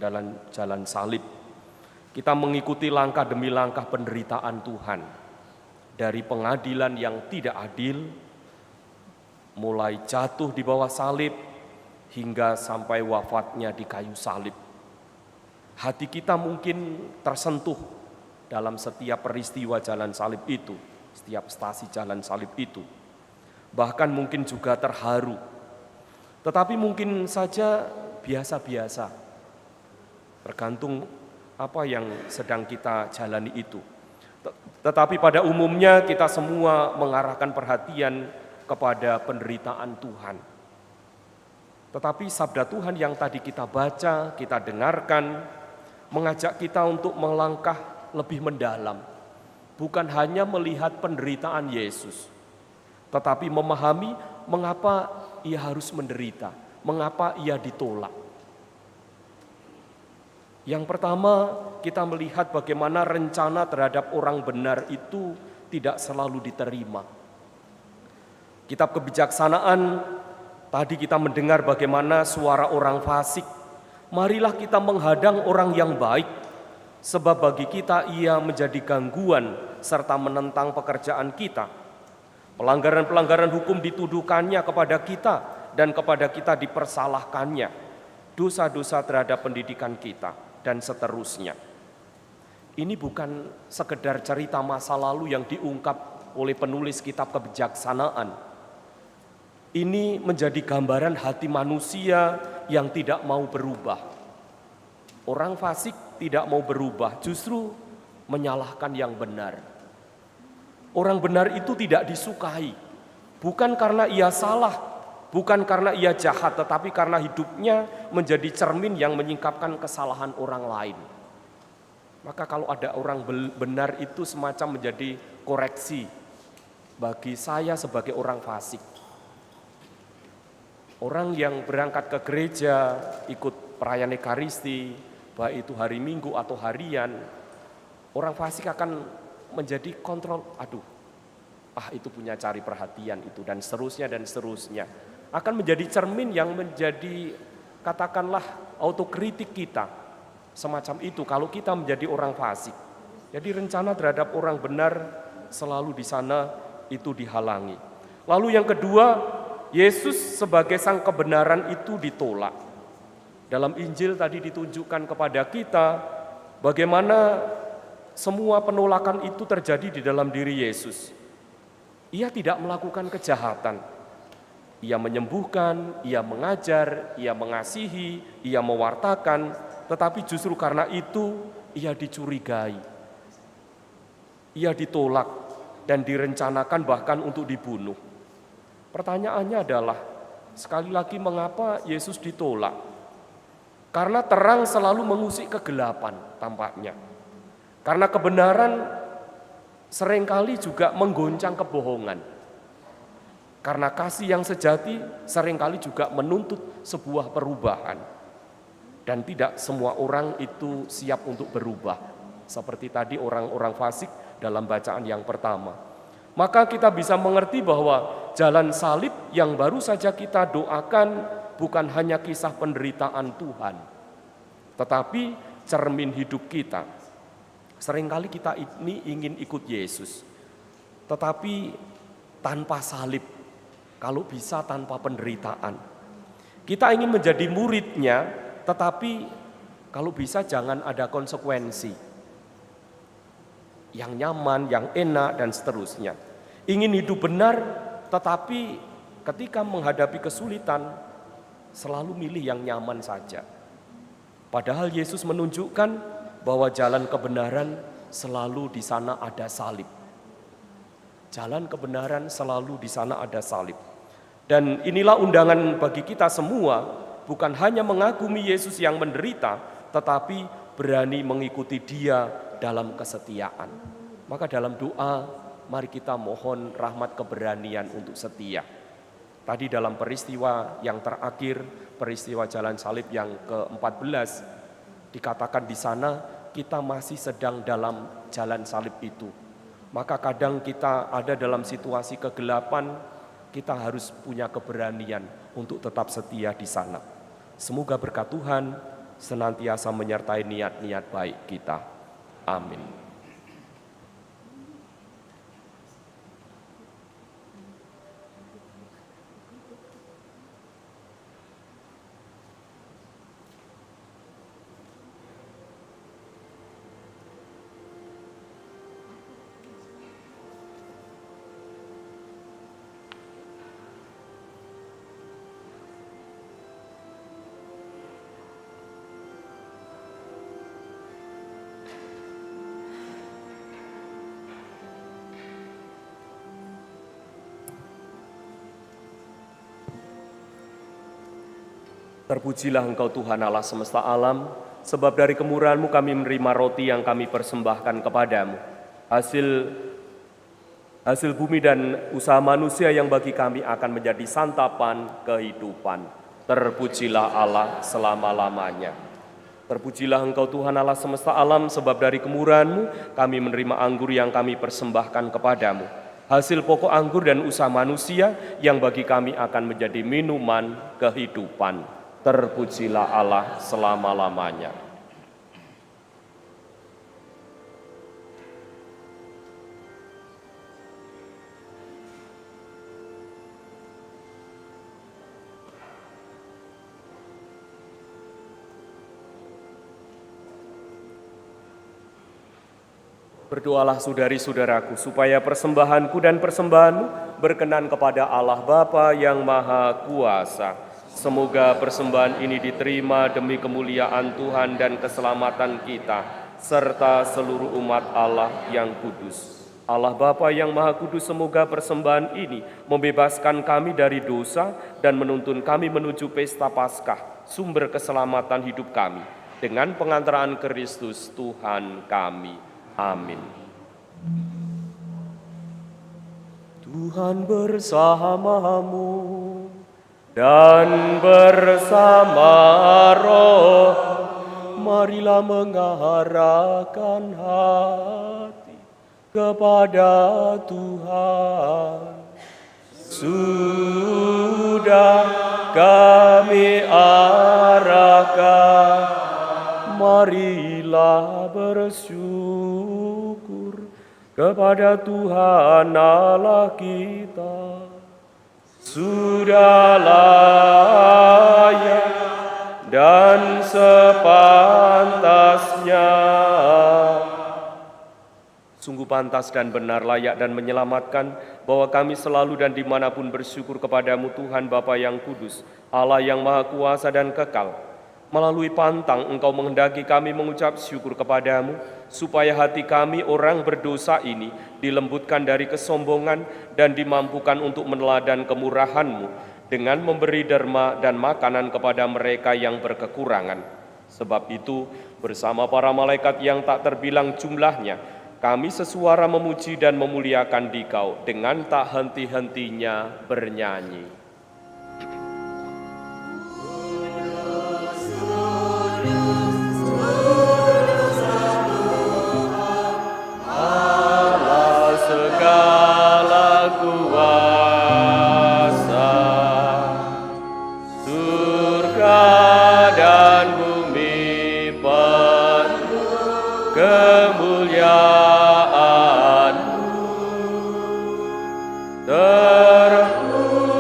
dalam jalan salib. Kita mengikuti langkah demi langkah penderitaan Tuhan. Dari pengadilan yang tidak adil, mulai jatuh di bawah salib, hingga sampai wafatnya di kayu salib. Hati kita mungkin tersentuh dalam setiap peristiwa jalan salib itu, setiap stasi jalan salib itu. Bahkan mungkin juga terharu. Tetapi mungkin saja biasa-biasa, tergantung apa yang sedang kita jalani itu. Tetapi pada umumnya kita semua mengarahkan perhatian kepada penderitaan Tuhan. Tetapi sabda Tuhan yang tadi kita baca, kita dengarkan, mengajak kita untuk melangkah lebih mendalam. Bukan hanya melihat penderitaan Yesus, tetapi memahami mengapa Ia harus menderita, mengapa Ia ditolak. Yang pertama, kita melihat bagaimana rencana terhadap orang benar itu tidak selalu diterima. Kitab Kebijaksanaan, tadi kita mendengar bagaimana suara orang fasik. Marilah kita menghadang orang yang baik, sebab bagi kita ia menjadi gangguan serta menentang pekerjaan kita. Pelanggaran-pelanggaran hukum dituduhkannya kepada kita dan kepada kita dipersalahkannya. Dosa-dosa terhadap pendidikan kita dan seterusnya. Ini bukan sekedar cerita masa lalu yang diungkap oleh penulis kitab Kebijaksanaan. Ini menjadi gambaran hati manusia yang tidak mau berubah. Orang fasik tidak mau berubah, justru menyalahkan yang benar. Orang benar itu tidak disukai, bukan karena ia salah, bukan karena ia jahat, tetapi karena hidupnya menjadi cermin yang menyingkapkan kesalahan orang lain. Maka kalau ada orang benar itu semacam menjadi koreksi bagi saya sebagai orang fasik. Orang yang berangkat ke gereja, ikut perayaan Ekaristi, baik itu hari Minggu atau harian, orang fasik akan menjadi kontrol, itu punya cari perhatian itu, dan seterusnya. Akan menjadi cermin yang menjadi, katakanlah, autokritik kita. Semacam itu kalau kita menjadi orang fasik. Jadi rencana terhadap orang benar selalu di sana itu dihalangi. Lalu yang kedua, Yesus sebagai sang kebenaran itu ditolak. Dalam Injil tadi ditunjukkan kepada kita bagaimana semua penolakan itu terjadi di dalam diri Yesus. Ia tidak melakukan kejahatan. Ia menyembuhkan, ia mengajar, ia mengasihi, ia mewartakan, tetapi justru karena itu ia dicurigai. Ia ditolak dan direncanakan bahkan untuk dibunuh. Pertanyaannya adalah, sekali lagi mengapa Yesus ditolak? Karena terang selalu mengusik kegelapan tampaknya. Karena kebenaran seringkali juga menggoncang kebohongan. Karena kasih yang sejati seringkali juga menuntut sebuah perubahan. Dan tidak semua orang itu siap untuk berubah. Seperti tadi orang-orang fasik dalam bacaan yang pertama. Maka kita bisa mengerti bahwa jalan salib yang baru saja kita doakan bukan hanya kisah penderitaan Tuhan, tetapi cermin hidup kita. Seringkali kita ini ingin ikut Yesus, tetapi tanpa salib, kalau bisa tanpa penderitaan. Kita ingin menjadi muridnya, tetapi kalau bisa jangan ada konsekuensi. Yang nyaman, yang enak, dan seterusnya. Ingin hidup benar, tetapi ketika menghadapi kesulitan, selalu milih yang nyaman saja. Padahal Yesus menunjukkan bahwa jalan kebenaran selalu di sana ada salib. Jalan kebenaran selalu di sana ada salib. Dan inilah undangan bagi kita semua, bukan hanya mengagumi Yesus yang menderita, tetapi berani mengikuti Dia dalam kesetiaan. Maka dalam doa, mari kita mohon rahmat keberanian untuk setia. Tadi dalam peristiwa yang terakhir, peristiwa jalan salib yang ke-14, dikatakan di sana kita masih sedang dalam jalan salib itu. Maka kadang kita ada dalam situasi kegelapan, kita harus punya keberanian untuk tetap setia di sana. Semoga berkat Tuhan senantiasa menyertai niat-niat baik kita. Amin. Terpujilah Engkau Tuhan Allah semesta alam, sebab dari kemurahan-Mu kami menerima roti yang kami persembahkan kepadamu. Hasil bumi dan usaha manusia yang bagi kami akan menjadi santapan kehidupan. Terpujilah Allah selama-lamanya. Terpujilah Engkau Tuhan Allah semesta alam, sebab dari kemurahan-Mu kami menerima anggur yang kami persembahkan kepadamu. Hasil pokok anggur dan usaha manusia yang bagi kami akan menjadi minuman kehidupan. Terpujilah Allah selama-lamanya. Berdoalah saudari-saudaraku, supaya persembahanku dan persembahanmu berkenan kepada Allah Bapa yang Maha Kuasa. Semoga persembahan ini diterima demi kemuliaan Tuhan dan keselamatan kita, serta seluruh umat Allah yang kudus. Allah Bapa yang Maha Kudus, semoga persembahan ini membebaskan kami dari dosa dan menuntun kami menuju pesta Paskah, sumber keselamatan hidup kami, dengan pengantaraan Kristus Tuhan kami. Amin. Tuhan bersamamu dan bersama roh, marilah mengarahkan hati kepada Tuhan. Sudah kami arahkan, marilah bersyukur kepada Tuhan Allah kita. Sudah layak dan sepantasnya. Sungguh pantas dan benar, layak dan menyelamatkan, bahwa kami selalu dan dimanapun bersyukur kepadamu Tuhan Bapa yang kudus, Allah yang Maha Kuasa dan kekal. Melalui pantang Engkau menghendaki kami mengucap syukur kepadamu, supaya hati kami orang berdosa ini dilembutkan dari kesombongan dan dimampukan untuk meneladan kemurahan-Mu dengan memberi derma dan makanan kepada mereka yang berkekurangan. Sebab itu, bersama para malaikat yang tak terbilang jumlahnya, kami sesuara memuji dan memuliakan Dikau dengan tak henti-hentinya bernyanyi.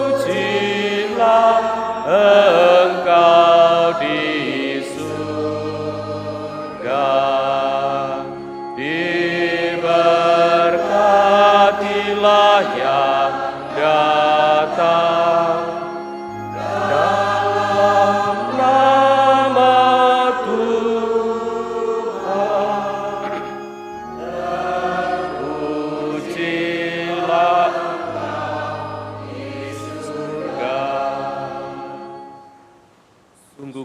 Terpujilah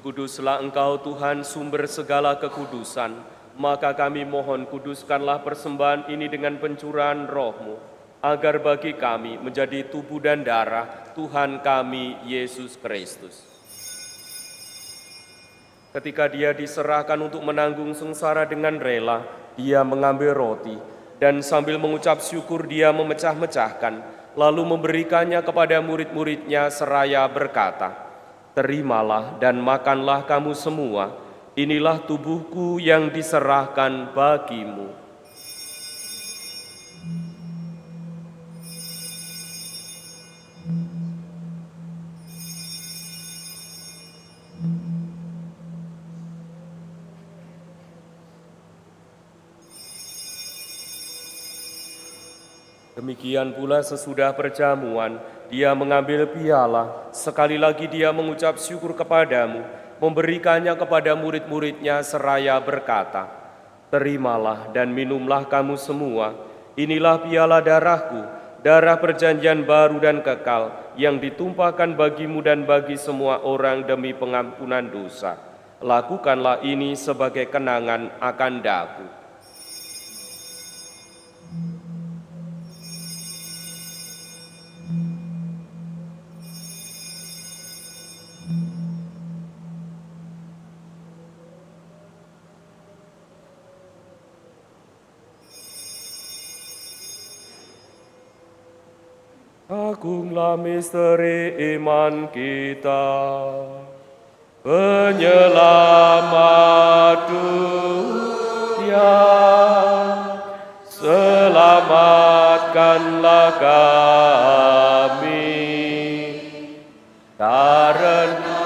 Kuduslah Engkau Tuhan sumber segala kekudusan, maka kami mohon kuduskanlah persembahan ini dengan pencurahan Roh-Mu, agar bagi kami menjadi tubuh dan darah Tuhan kami Yesus Kristus. Ketika Dia diserahkan untuk menanggung sengsara dengan rela, Dia mengambil roti, dan sambil mengucap syukur Dia memecah-mecahkan, lalu memberikannya kepada murid-murid-Nya seraya berkata, "Terimalah dan makanlah kamu semua, inilah tubuhku yang diserahkan bagimu." Demikian pula sesudah perjamuan, Dia mengambil piala, sekali lagi Dia mengucap syukur kepadamu, memberikannya kepada murid-murid-Nya seraya berkata, "Terimalah dan minumlah kamu semua, inilah piala darahku, darah perjanjian baru dan kekal, yang ditumpahkan bagimu dan bagi semua orang demi pengampunan dosa. Lakukanlah ini sebagai kenangan akan daku." Agunglah misteri iman kita, penyelamat dunia, selamatkanlah kami, karena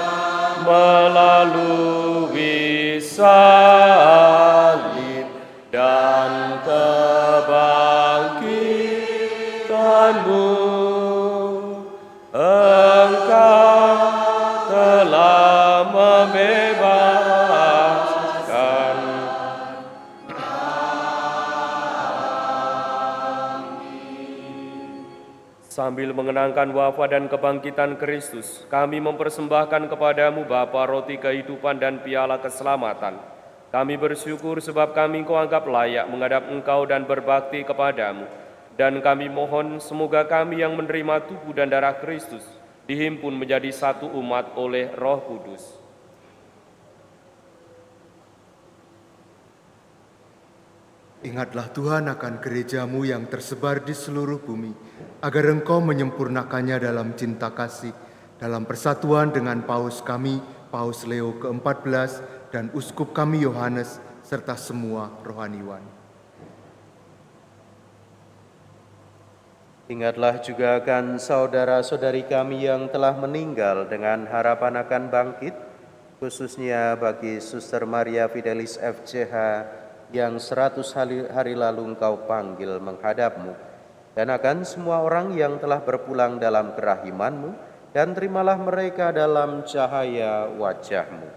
melalui salib dan kebangkitanmu, Engkau telah membebaskan Sambil mengenangkan wafat dan kebangkitan Kristus, kami mempersembahkan kepadamu Bapa roti kehidupan dan piala keselamatan. Kami bersyukur sebab kami Engkau anggap layak menghadap Engkau dan berbakti kepadamu. Dan kami mohon semoga kami yang menerima tubuh dan darah Kristus dihimpun menjadi satu umat oleh Roh Kudus. Ingatlah Tuhan akan gerejamu yang tersebar di seluruh bumi, agar Engkau menyempurnakannya dalam cinta kasih, dalam persatuan dengan Paus kami, Paus Leo ke-14, dan Uskup kami Yohanes, serta semua rohaniwan. Ingatlah juga akan saudara-saudari kami yang telah meninggal dengan harapan akan bangkit, khususnya bagi Suster Maria Fidelis FCH yang 100 hari lalu Engkau panggil menghadap-Mu, dan akan semua orang yang telah berpulang dalam kerahiman-Mu, dan terimalah mereka dalam cahaya wajah-Mu.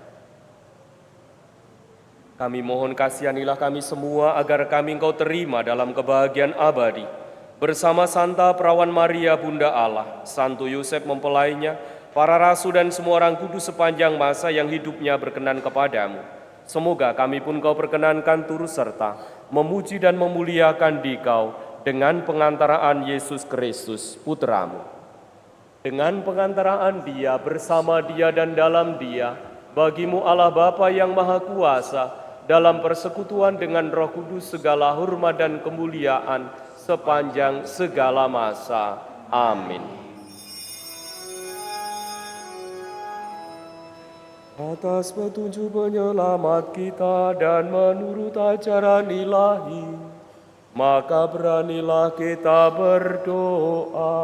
Kami mohon kasihanilah kami semua agar kami Engkau terima dalam kebahagiaan abadi. Bersama Santa Perawan Maria Bunda Allah, Santo Yosef mempelainya, para rasul dan semua orang kudus sepanjang masa yang hidupnya berkenan kepadamu. Semoga kami pun Kau perkenankan turut serta memuji dan memuliakan Dikau dengan pengantaraan Yesus Kristus, Putra-Mu. Dengan pengantaraan Dia, bersama Dia dan dalam Dia, bagi-Mu Allah Bapa yang Maha Kuasa, dalam persekutuan dengan Roh Kudus segala hormat dan kemuliaan sepanjang segala masa. Amin. Atas petunjuk penyelamat kita dan menurut ajaran ilahi, maka beranilah kita berdoa.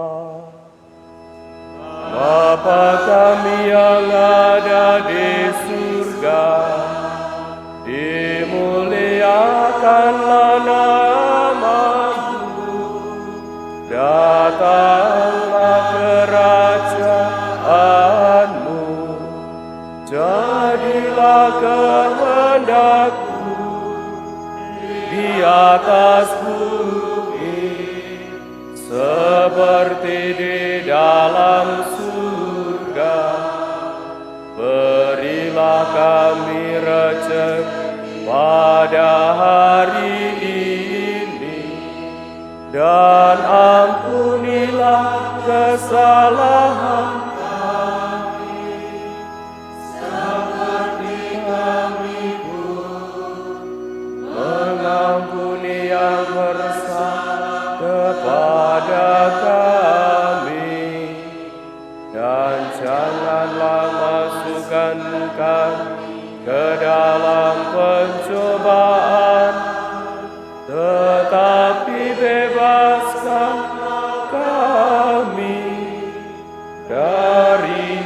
Bapa kami yang ada di surga, dimuliakanlah nama-Mu, datanglah kerajaan-Mu, jadilah kehendak-Mu di atas bumi seperti di dalam surga. Berilah kesalahan kami, seperti kami pun mengampuni yang bersalah kepada kami, dan janganlah masukkan kami ke dalam pencobaan, tetapi bebaskan kami dari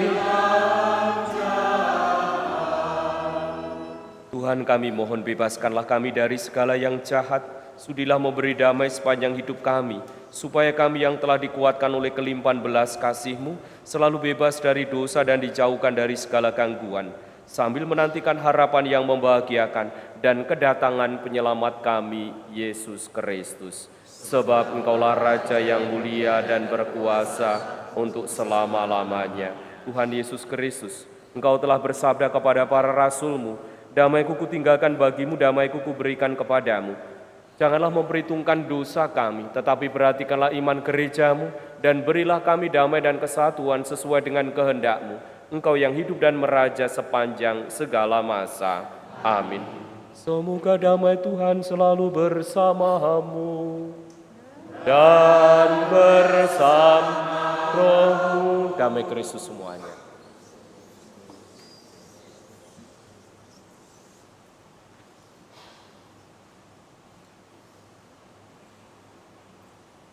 Tuhan kami, mohon bebaskanlah kami dari segala yang jahat. Sudilah memberi damai sepanjang hidup kami, supaya kami yang telah dikuatkan oleh kelimpahan belas kasih-Mu selalu bebas dari dosa dan dijauhkan dari segala gangguan, sambil menantikan harapan yang membahagiakan dan kedatangan penyelamat kami, Yesus Kristus. Sebab Engkaulah Raja yang mulia dan berkuasa untuk selama-lamanya. Tuhan Yesus Kristus, Engkau telah bersabda kepada para rasul-Mu, damai-Ku kutinggalkan bagimu, damai-Ku kuberikan kepadamu. Janganlah memperhitungkan dosa kami, tetapi perhatikanlah iman gereja-Mu, dan berilah kami damai dan kesatuan sesuai dengan kehendak-Mu. Engkau yang hidup dan meraja sepanjang segala masa. Amin. Semoga damai Tuhan selalu bersamamu dan bersama rohmu. Damai Kristus semuanya.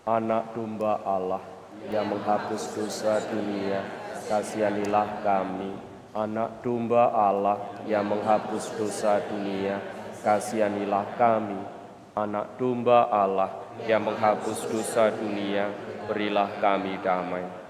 Anak domba Allah yang menghapus dosa dunia, kasihanilah kami. Anak domba Allah yang menghapus dosa dunia, kasihanilah kami. Anak domba Allah yang menghapus dosa dunia, berilah kami damai.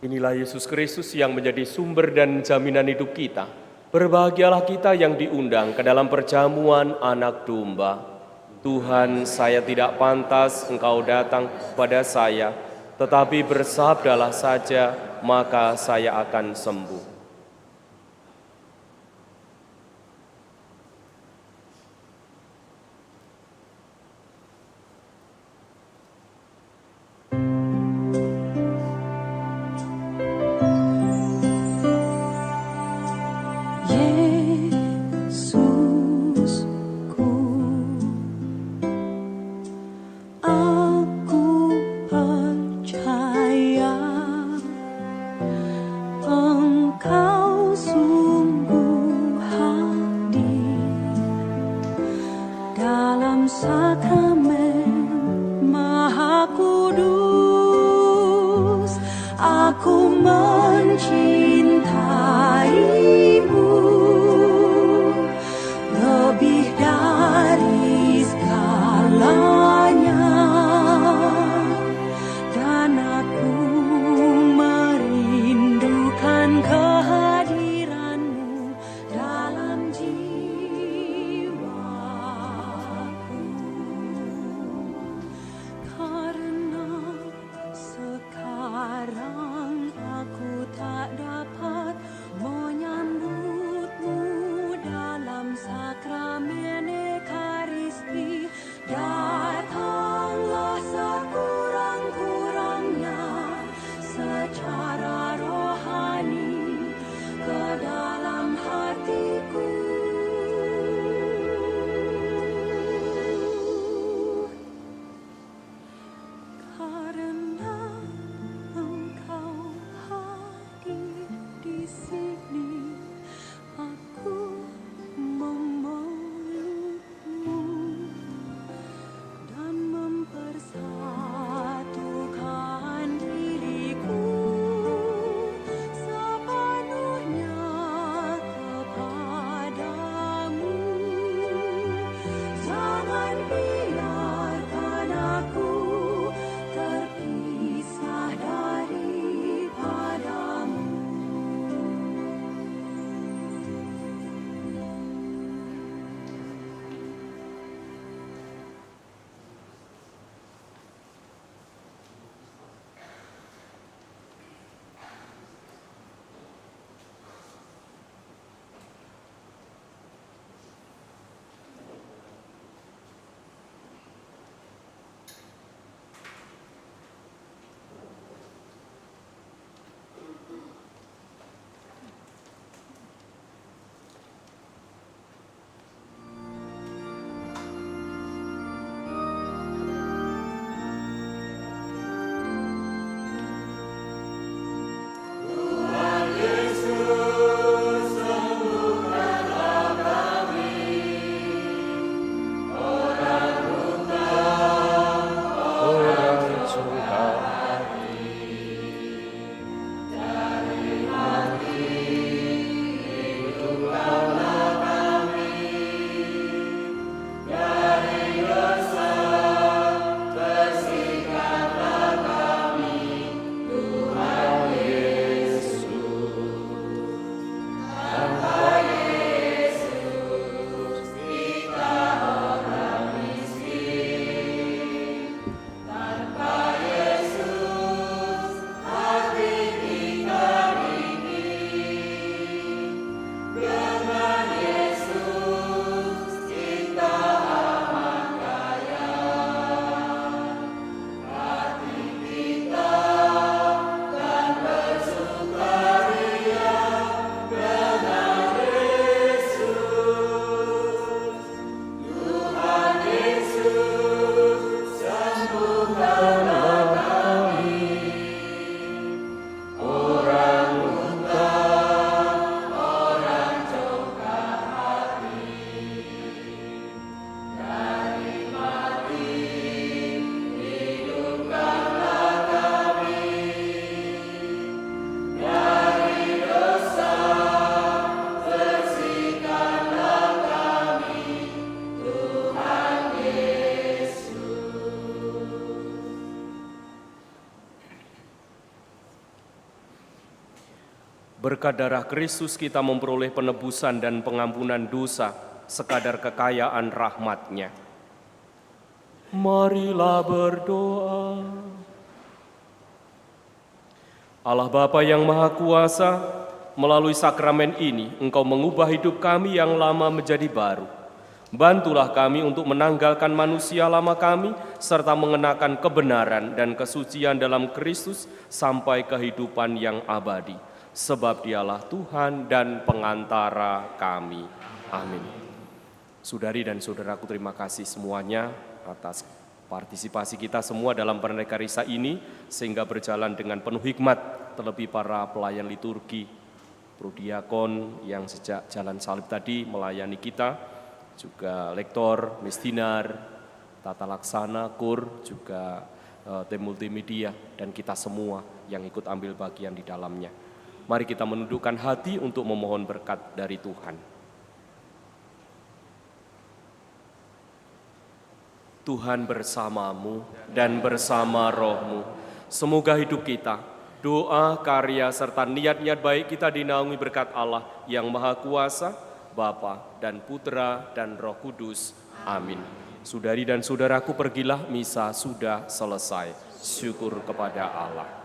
Inilah Yesus Kristus yang menjadi sumber dan jaminan hidup kita. Berbahagialah kita yang diundang ke dalam perjamuan anak domba. Tuhan, saya tidak pantas Engkau datang pada saya, tetapi bersabdalah saja, maka saya akan sembuh. Sekarang aku tak dapat menyangka Berkat darah Kristus kita memperoleh penebusan dan pengampunan dosa sekadar kekayaan rahmat-Nya. Marilah berdoa. Allah Bapa yang Maha Kuasa, melalui sakramen ini Engkau mengubah hidup kami yang lama menjadi baru. Bantulah kami untuk menanggalkan manusia lama kami, serta mengenakan kebenaran dan kesucian dalam Kristus sampai kehidupan yang abadi. Sebab Dialah Tuhan dan pengantara kami. Amin. Saudari dan saudaraku, terima kasih semuanya atas partisipasi kita semua dalam Pernekarisa ini, sehingga berjalan dengan penuh hikmat, terlebih para pelayan liturgi, prodiakon yang sejak Jalan Salib tadi melayani kita, juga lektor, misdinar, tata laksana, kur, juga tim multimedia, dan kita semua yang ikut ambil bagian di dalamnya. Mari kita menundukkan hati untuk memohon berkat dari Tuhan. Tuhan bersamamu dan bersama rohmu. Semoga hidup kita, doa, karya, serta niat-niat baik kita dinaungi berkat Allah yang Maha Kuasa, Bapa dan Putra dan Roh Kudus. Amin. Saudari dan saudaraku, pergilah, misa sudah selesai. Syukur kepada Allah.